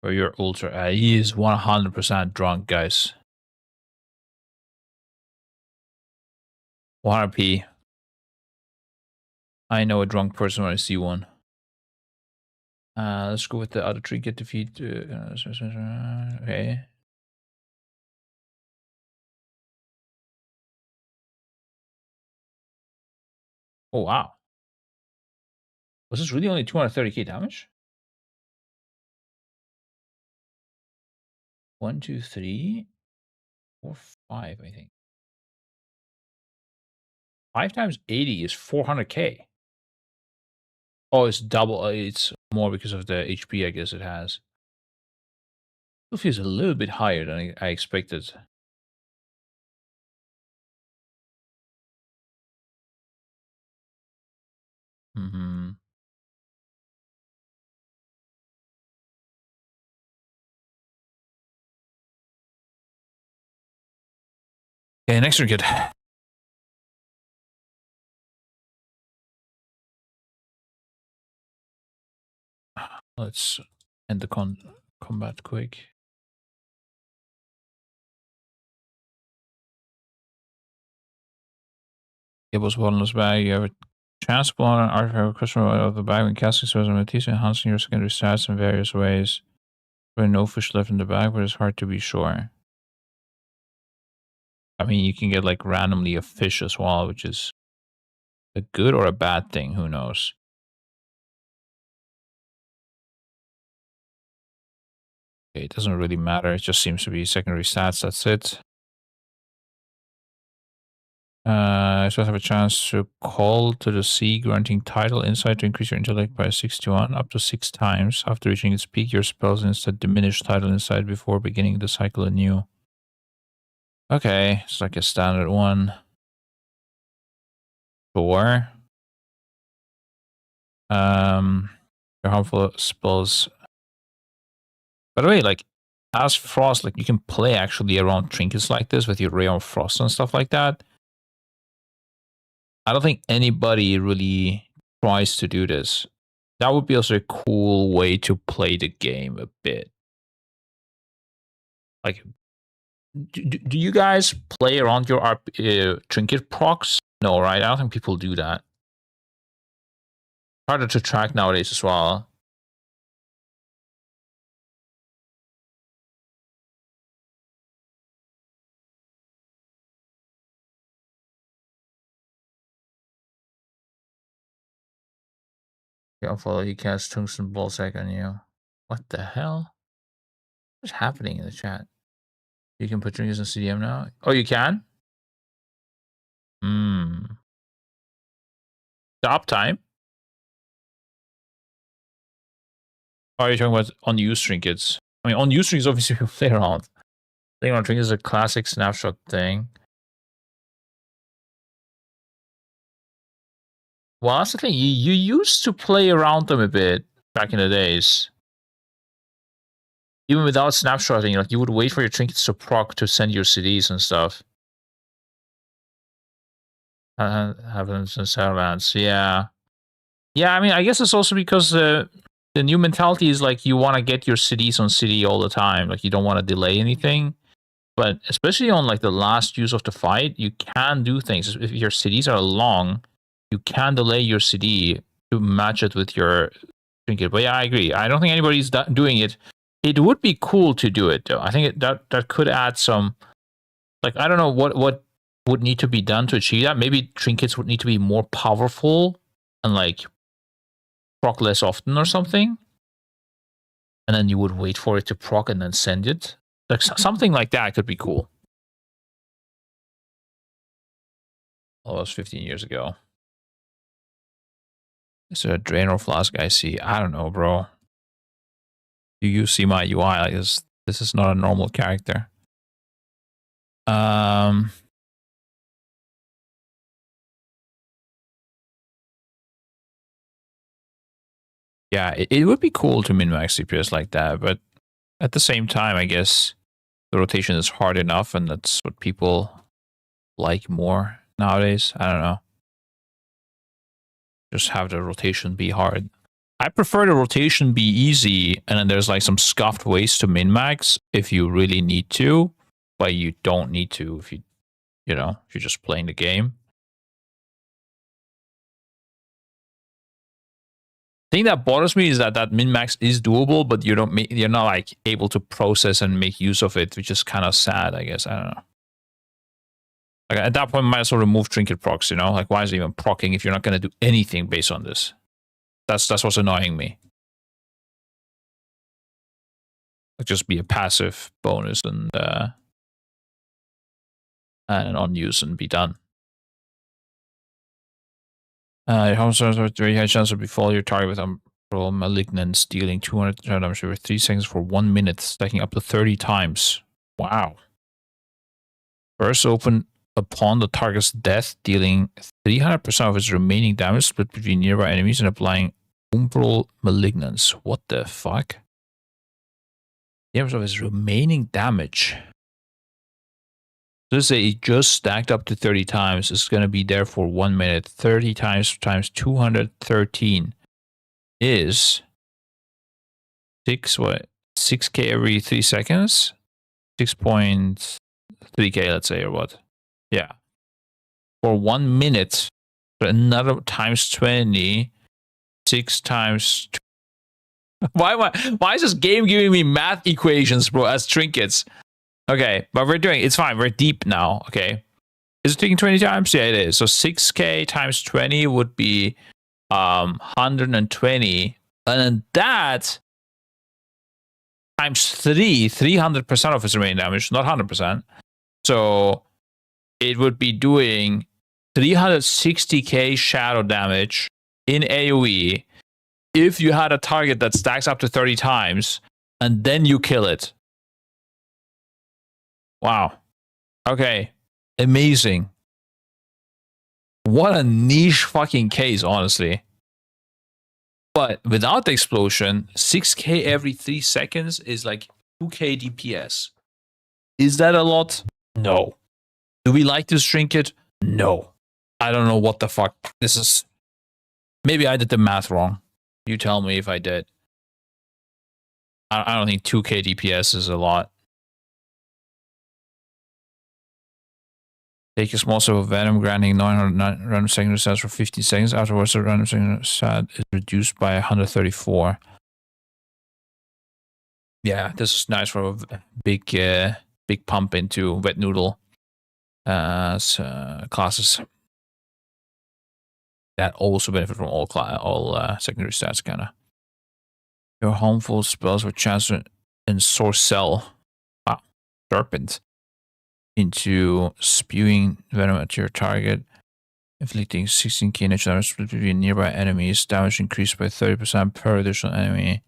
Or you're ultra. He is 100% drunk, guys. 100p. I know a drunk person when I see one. Let's go with the other trinket defeat. Okay. Oh, wow. Was this really only 230k damage? 1, 2, 3, 4, 5, I think. 5 times 80 is 400k. Oh, it's double. It's more because of the HP, I guess it has. It feels a little bit higher than I expected. Mm-hmm. Okay, next trinket. Let's end the combat quick. Cable's bottomless bag. You have a transplant and artifact customer of the bag when casting spells and Matisse, enhancing your secondary stats in various ways. There are no fish left in the bag, but it's hard to be sure. I mean, you can get like randomly a fish as well, which is a good or a bad thing. Who knows? Okay, it doesn't really matter. It just seems to be secondary stats. That's it. I still have a chance to call to the sea, granting tidal insight to increase your intellect by 61 up to 6 times. After reaching its peak, your spells instead diminish tidal insight before beginning the cycle anew. Okay, it's like a standard one. Sure. Your harmful spells. By the way, like, as Frost, like, you can play actually around trinkets like this with your Ray of Frost and stuff like that. I don't think anybody really tries to do this. That would be also a cool way to play the game a bit. Like, do you guys play around your trinket procs? No, right? I don't think people do that. Harder to track nowadays as well. I'll follow. He casts tungsten ballsack on you. What the hell? What's happening in the chat? You can put trinkets in CDM now? Oh, you can? The uptime? Oh, are you talking about unused trinkets? I mean, unused trinkets obviously we play around. Playing on trinkets is a classic snapshot thing. Well, that's the thing. You used to play around them a bit back in the days. even without snapshotting, like you would wait for your trinkets to proc to send your CDs and stuff. Happens in Shadowlands, yeah. Yeah, I mean, I guess it's also because the new mentality is like you want to get your CDs on CD all the time. Like you don't want to delay anything. But especially on like the last use of the fight, you can do things. If your CDs are long, you can delay your CD to match it with your trinket. But yeah, I agree. I don't think anybody's doing it. It would be cool to do it though. I think that could add some, like, I don't know what would need to be done to achieve that. Maybe trinkets would need to be more powerful and like proc less often or something. And then you would wait for it to proc and then send it. Like something like that could be cool. Oh, that was 15 years ago. Is there a drainer flask I see? I don't know, bro. Do you see my UI? Like this is not a normal character. Yeah, it would be cool to min-max CPS like that, but at the same time, I guess the rotation is hard enough, and that's what people like more nowadays. I don't know. Just have the rotation be hard. I prefer the rotation be easy, and then there's like some scuffed ways to min-max if you really need to, but you don't need to if you know, if you're just playing the game. The thing that bothers me is that min-max is doable, but you're not like able to process and make use of it, which is kind of sad, I guess. I don't know. Like at that point, I might as well remove trinket procs, you know? Like, why is it even procking if you're not going to do anything based on this? That's what's annoying me. Like, just be a passive bonus and an on-use and be done. Your home serves with very high chance to befall your target with umbral malignance, dealing 200 damage over 3 seconds for 1 minute, stacking up to 30 times. Wow. Burst open upon the target's death, dealing 300% of its remaining damage split between nearby enemies and applying umbral malignance. What the fuck? The average of its remaining damage. Let's say it just stacked up to 30 times. It's going to be there for 1 minute. 30 times 213 is 6k every 3 seconds? 6.3k, let's say, or what? Yeah. For 1 minute, another times 20, 6 times... Why is this game giving me math equations, bro, as trinkets? Okay, but it's fine. We're deep now, okay? Is it taking 20 times? Yeah, it is. So 6k times 20 would be 120. And then that times 300% of its remaining damage, not 100%. So it would be doing 360k shadow damage in AoE if you had a target that stacks up to 30 times and then you kill it. Wow. Okay. Amazing. What a niche fucking case, honestly. But without the explosion, 6k every 3 seconds is like 2k DPS. Is that a lot? No. Do we like this trinket? No. I don't know what the fuck this is. Maybe I did the math wrong. You tell me if I did. I don't think 2k DPS is a lot. Take a small sip of venom, granting 900 random secondary stats for 15 seconds. Afterwards, the random secondary stat is reduced by 134. Yeah, this is nice for a big pump into wet noodle classes that also benefit from all secondary stats, kind of. Your harmful spells with chance to ensorcell. Wow, serpent. Into spewing venom at your target, inflicting 16k natural damage split between nearby enemies. Damage increased by 30% per additional enemy.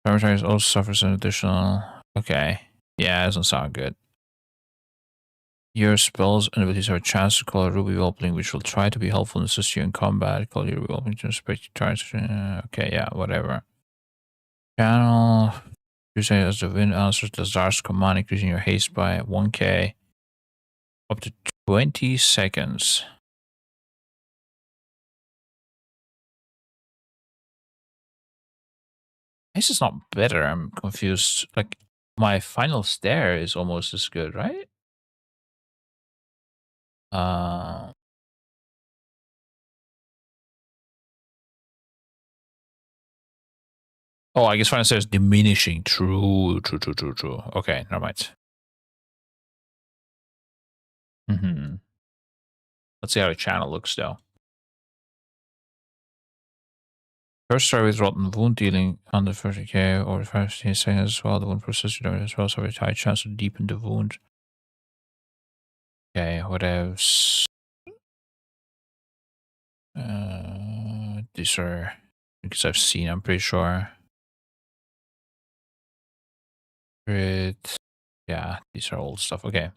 Primary target also suffers an additional... Okay. Yeah, that doesn't sound good. Your spells and abilities have a chance to call a ruby whelpling, which will try to be helpful and assist you in combat. Call your ruby whelpling to inspect your targets. Okay, yeah, whatever. Channel You say as the wind answers the Tsar's command, increasing your haste by 1k up to 20 seconds. Haste is not better. I'm confused. Like, my final stare is almost as good, right? Oh, I guess final stare is diminishing. True. Okay, never mind. Let's see how the channel looks, though. First start with rotten wound dealing under 30k or 15 seconds as well. The wound processor damage as well, so with high chance to deepen the wound. Okay, what else? These are because I've seen, I'm pretty sure. Yeah, these are old stuff. Okay.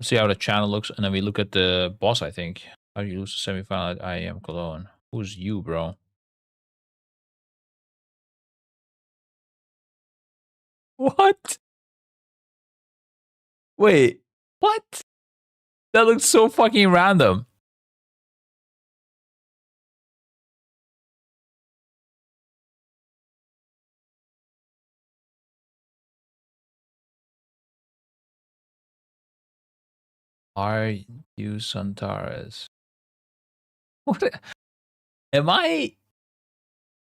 Let's see how the channel looks, and then we look at the boss, I think. How do you lose the semi-final at IEM Cologne? Who's you, bro? What? Wait, what? That looks so fucking random. Are you Santares? What? Am I?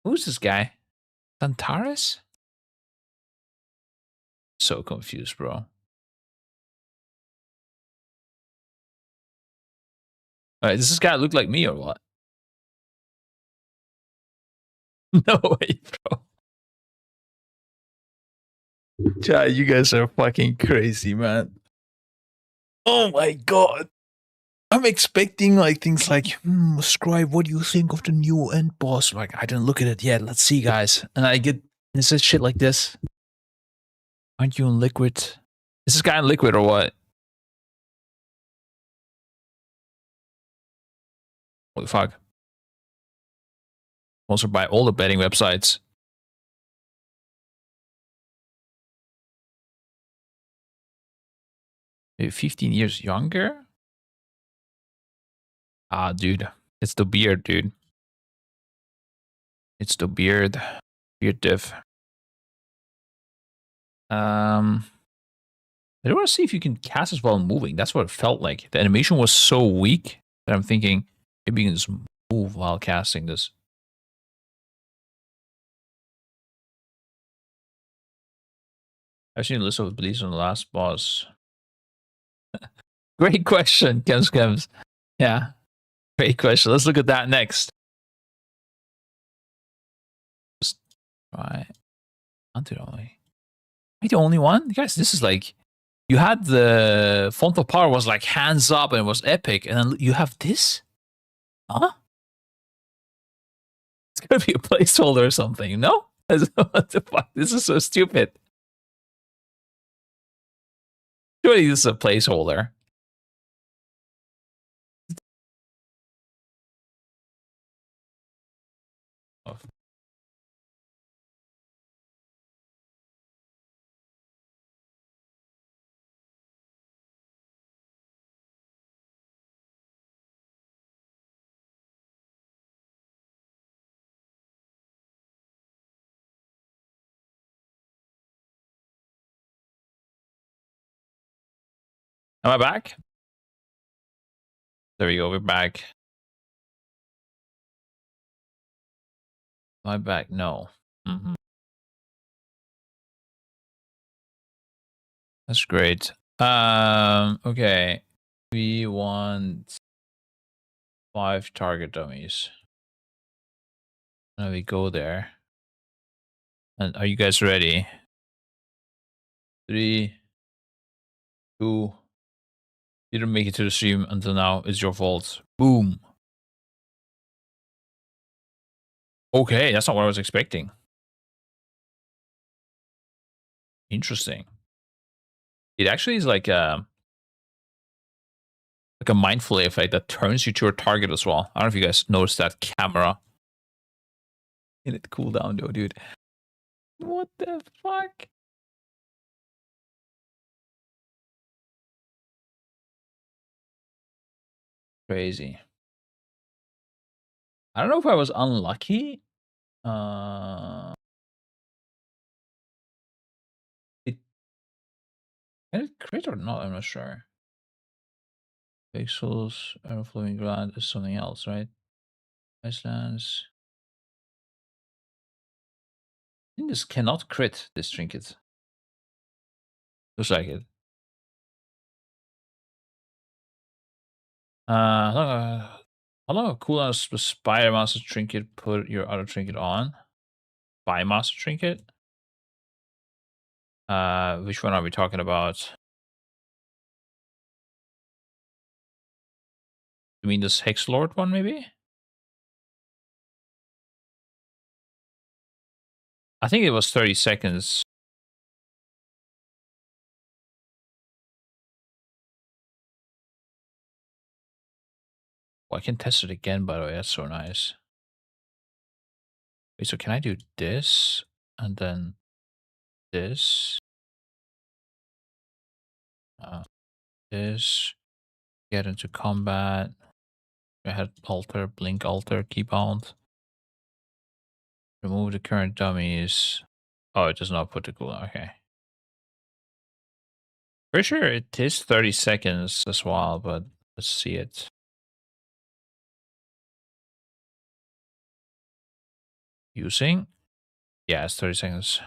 Who's this guy? Santares? So confused, bro. Alright, does this guy look like me or what? No way, bro. Chad, you guys are fucking crazy, man. Oh my god. I'm expecting like things like, Scribe, what do you think of the new end boss? Like, I didn't look at it yet. Let's see, guys. And I get, is it shit like this? Aren't you in liquid? Is this guy in liquid or what? What the fuck? Also by all the betting websites. Maybe 15 years younger? Ah, dude. It's the beard, dude. It's the beard. Beard diff. I don't want to see if you can cast as while moving. That's what it felt like. The animation was so weak that I'm thinking maybe you can just move while casting this. I've seen a list of beliefs on the last boss. Great question, Kems. Yeah. Great question. Let's look at that next. Right. Aren't the only? Am I the only one? Guys, this is like, you had the font of power was like hands up and it was epic, and then you have this? Huh? It's gonna be a placeholder or something, no? What the fuck? This is so stupid. Surely this is a placeholder. Oh. Am I back? There we go, we're back. Am I back? No. That's great. Okay. We want 5 target dummies. Now we go there. And are you guys ready? 3, 2. You didn't make it to the stream until now. It's your fault. Boom. Okay, that's not what I was expecting. Interesting. It actually is like a mindful effect that turns you to your target as well. I don't know if you guys noticed that camera. In it cool down though, dude. What the fuck? Crazy. I don't know if I was unlucky. It can it crit or not? I'm not sure. Pixels, overflowing ground is something else, right? Icelands. I think this cannot crit this trinket. Looks like it. How long a cooldown does the Spider Master Trinket put your other trinket on? Spy Master Trinket? Which one are we talking about? You mean this Hex Lord one, maybe? I think it was 30 seconds. Oh, I can test it again, by the way. That's so nice. Wait, so can I do this? And then this? This. Get into combat. I had alter, blink alter, keybound. Remove the current dummies. Oh, it does not put the cooldown. Okay. Pretty sure it is 30 seconds as well, but let's see it. Using? Yeah, it's 30 seconds.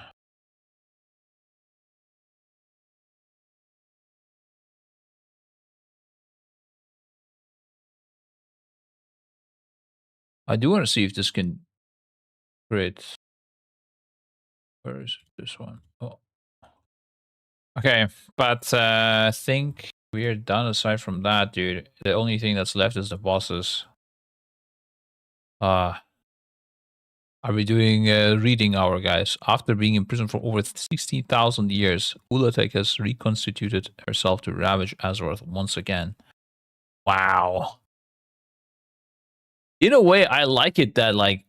I do want to see if this can crit. Where is this one? Oh. Okay, but I think we're done aside from that, dude. The only thing that's left is the bosses. Are we doing a reading hour, guys? After being imprisoned for over 16,000 years, Ulatek has reconstituted herself to ravage Azeroth once again. Wow. In a way, I like it that, like,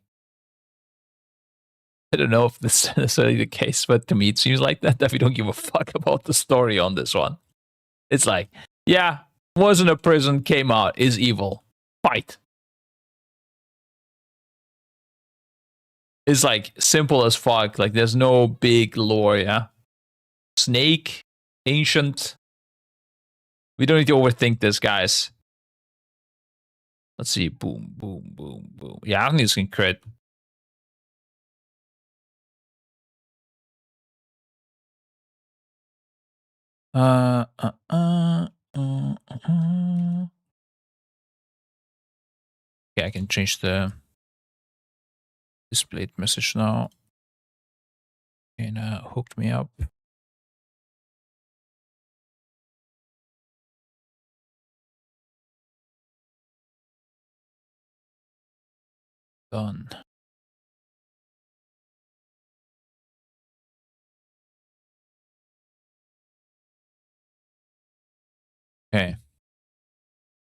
I don't know if this is necessarily the case, but to me it seems like that we don't give a fuck about the story on this one. It's like, yeah, was in a prison, came out, is evil. Fight. It's like simple as fuck. Like there's no big lore, yeah. Snake, ancient. We don't need to overthink this, guys. Let's see. Boom, boom, boom, boom. Yeah, I don't think this can crit. Okay, I can change the displayed message now. And hooked me up. Done. Okay.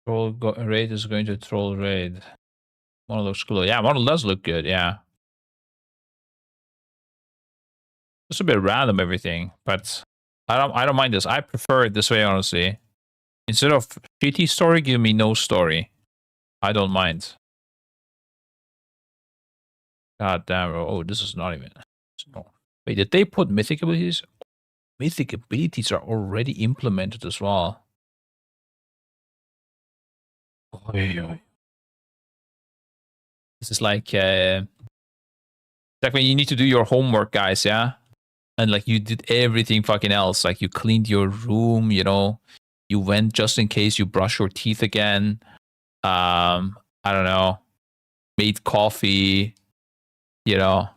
Troll raid is going to troll raid. Model looks cool. Yeah, model does look good. Yeah. It's a bit random everything, but I don't mind this. I prefer it this way, honestly. Instead of shitty story, give me no story. I don't mind. God damn. Oh, this is not even. No. Wait, did they put mythic abilities? Mythic abilities are already implemented as well. This is like when you need to do your homework, guys, yeah? And like you did everything fucking else. Like you cleaned your room, you know. You went just in case you brush your teeth again. I don't know. Made coffee, you know.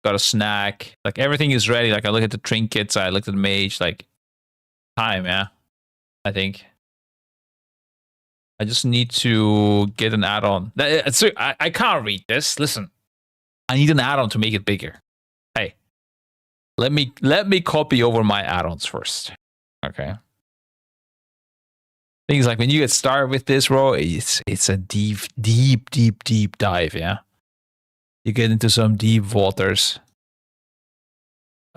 Got a snack. Like everything is ready. Like I look at the trinkets, I looked at the mage, like time, yeah. I think. I just need to get an add-on. I can't read this. Listen. I need an add-on to make it bigger. Hey. Let me copy over my add-ons first. Okay. Things like when you get started with this, bro, it's a deep dive, yeah. You get into some deep waters.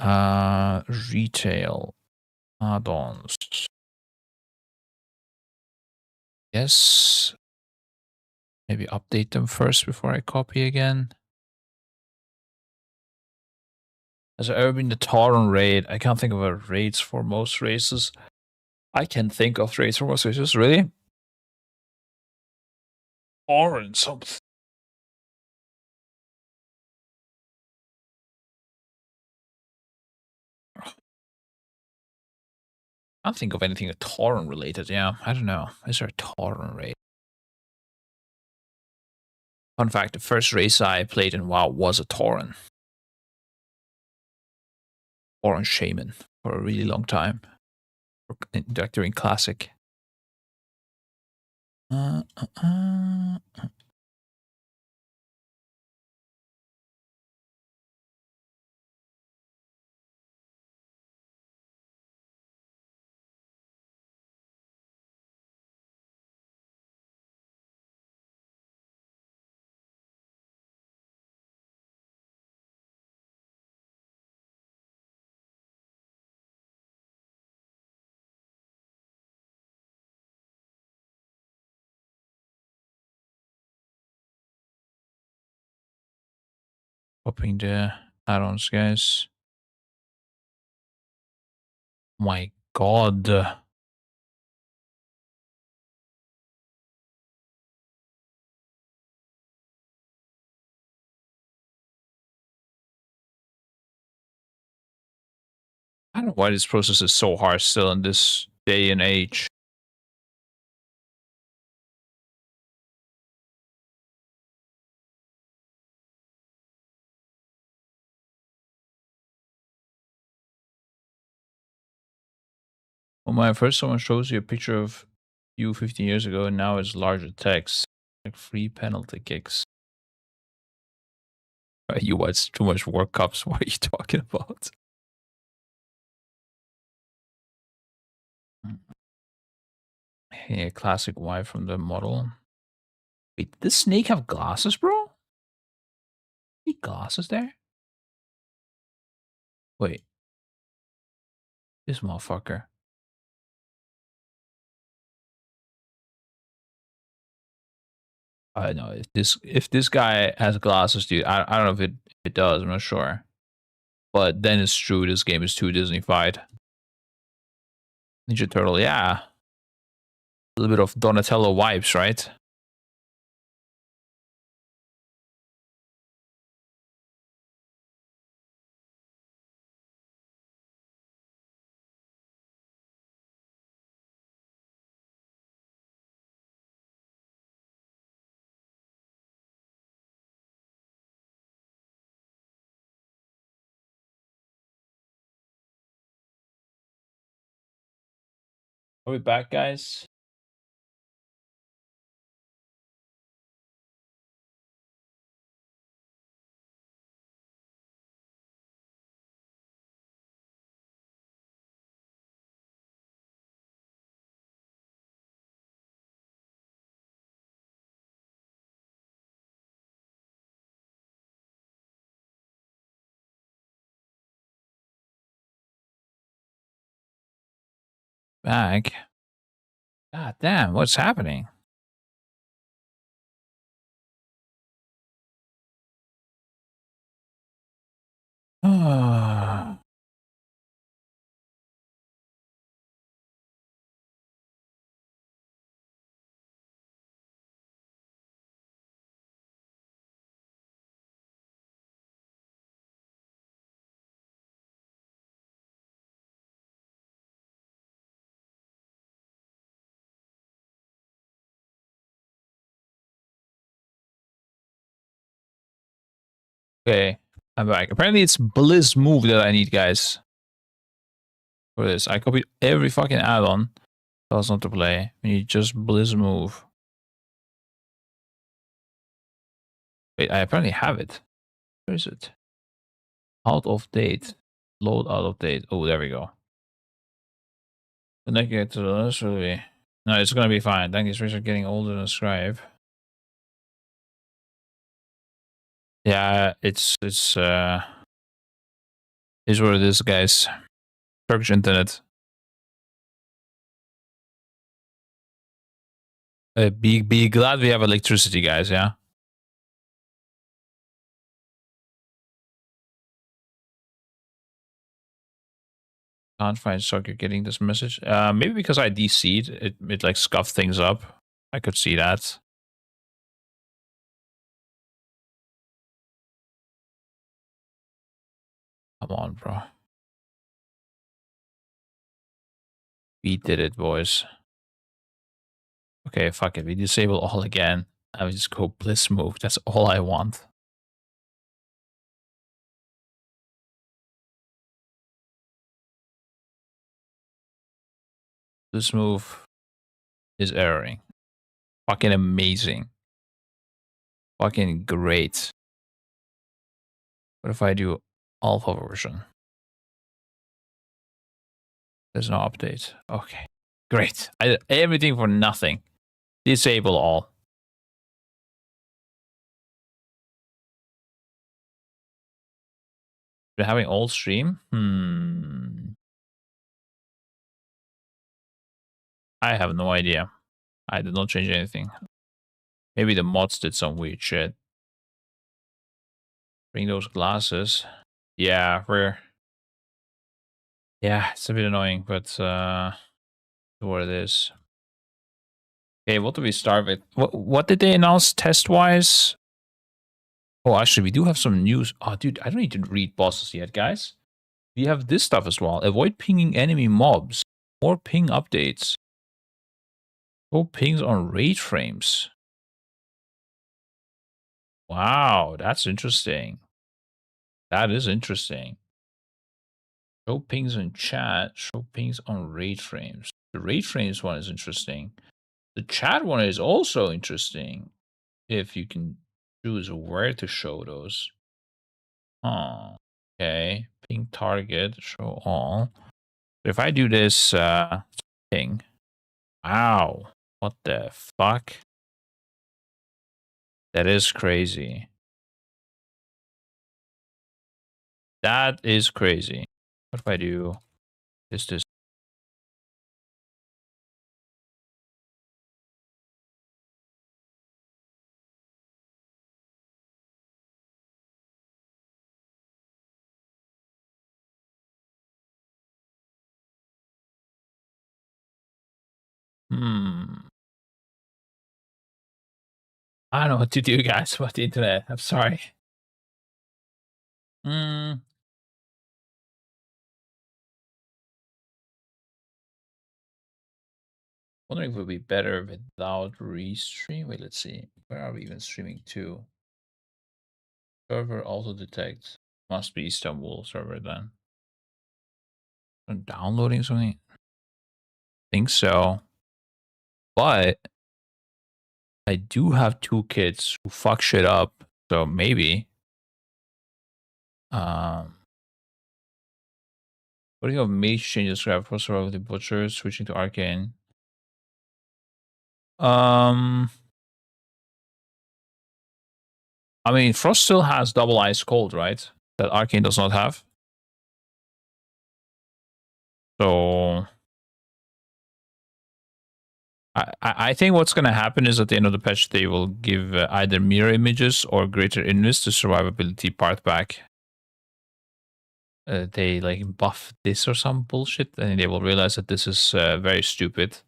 Retail add-ons. Yes. Maybe update them first before I copy again. Has there ever been the Tauren raid? I can't think of a raids for most races. I can think of raids for most races, really? Tauren something. I can't think of anything Tauren related. Yeah, I don't know. Is there a Tauren raid? Fun fact, the first race I played in WoW was a Tauren. Tauren Shaman for a really long time. During Classic. Copying the add-ons, guys. My god. I don't know why this process is so hard still in this day and age. Oh my, first someone shows you a picture of you 15 years ago and now it's larger text. Like free penalty kicks. You watch too much World Cups. What are you talking about? Yeah, classic Y from the model. Wait, did this snake have glasses, bro? Any glasses there? Wait. This motherfucker. I know if this guy has glasses, dude. I don't know if it does. I'm not sure. But then it's true. This game is too Disney-fied. Ninja Turtle, yeah. A little bit of Donatello vibes, right? Are we back, guys? Back. God damn, what's happening? Okay, I'm back. Apparently it's Blizz move that I need, guys. For this. I copied every fucking add-on. Tell us not to play. We need just Blizz move. Wait, I apparently have it. Where is it? Out of date. Load out of date. Oh, there we go. Connect it to the nursery. No, it's gonna be fine. Thank you, are getting older than Scribe. Yeah, it's Here's what it is, guys. Turkish internet. Be glad we have electricity, guys, yeah? Can't find soccer getting this message. Maybe because I DC'd, it like scuffed things up. I could see that. Come on, bro. We did it, boys. Okay, fuck it. We disable all again. I will just go bliss move. That's all I want. This move is erroring. Fucking amazing. Fucking great. What if I do alpha version? There's no update. Okay. Great. I did everything for nothing. Disable all. We're having all stream? I have no idea. I did not change anything. Maybe the mods did some weird shit. Bring those glasses. Yeah, it's a bit annoying, but what it is. Okay, what do we start with? What did they announce test-wise? Oh, actually, we do have some news. Oh, dude, I don't need to read bosses yet, guys. We have this stuff as well. Avoid pinging enemy mobs. More ping updates. Oh, pings on raid frames. Wow, that's interesting. That is interesting. Show pings in chat. Show pings on raid frames. The raid frames one is interesting. The chat one is also interesting. If you can choose where to show those. Oh, okay. Ping target. Show all. So if I do this ping. Wow. What the fuck? That is crazy. That is crazy. What if I do this? I don't know what to do, guys, with the internet. I'm sorry. Wondering if it would be better without restream. Wait, let's see. Where are we even streaming to? Server auto detect. Must be Istanbul server then. I'm downloading something? Think so. But I do have 2 kids who fuck shit up, so maybe. What do you have? Mage changes Scripe for survival with the butcher, switching to arcane. I mean, Frost still has double ice cold, right? That arcane does not have. So I think what's going to happen is at the end of the patch, they will give either mirror images or greater invis to survivability part back. They like buff this or some bullshit, and they will realize that this is very stupid.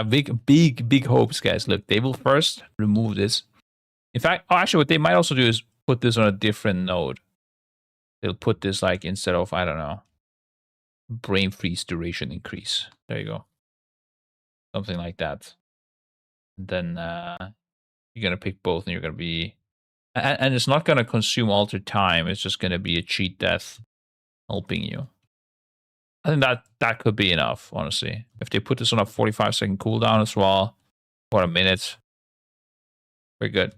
Big hopes, guys. Look, they will first remove this. In fact, actually, what they might also do is put this on a different node. They'll put this like instead of, I don't know, brain freeze duration increase. There you go. Something like that. And then you're going to pick both and you're going to be... And it's not going to consume altered time. It's just going to be a cheat death helping you. I think that could be enough, honestly. If they put this on a 45-second cooldown as well, or a minute, we're good.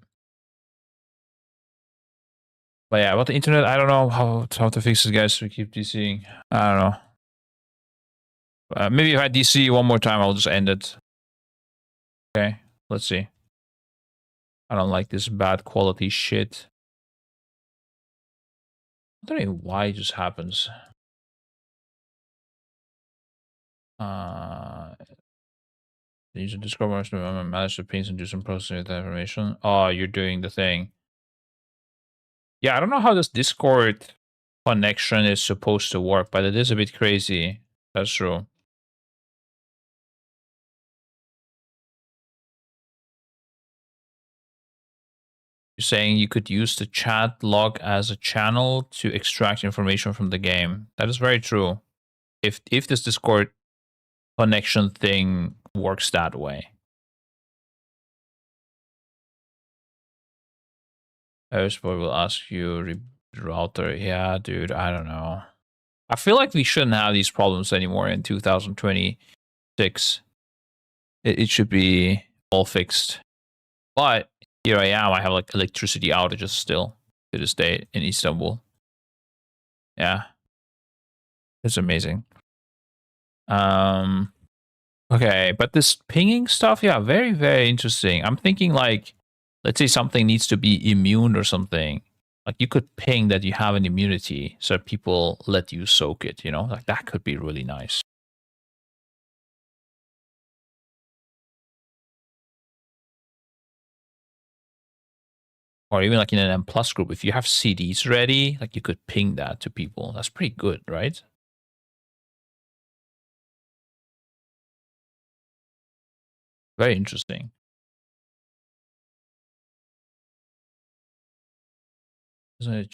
But yeah, about the internet, I don't know how to fix it, guys. We keep DCing. I don't know. Maybe if I DC one more time, I'll just end it. Okay, let's see. I don't like this bad quality shit. I don't know why it just happens. Use a Discord version to manage the pings and do some processing with that information. Oh, you're doing the thing. Yeah, I don't know how this Discord connection is supposed to work, but it is a bit crazy. That's true. You're saying you could use the chat log as a channel to extract information from the game. That is very true. If this Discord connection thing works that way. Hostboy will ask you router. Yeah, dude, I don't know. I feel like we shouldn't have these problems anymore in 2026. It should be all fixed. But here I am. I have like electricity outages still to this day in Istanbul. Yeah. It's amazing. Okay, but this pinging stuff, yeah, very, very interesting. I'm thinking like, let's say something needs to be immune or something. Like you could ping that you have an immunity so people let you soak it, you know? Like that could be really nice. Or even like in an M plus group, if you have CDs ready, like you could ping that to people. That's pretty good, right? Very interesting. Isn't it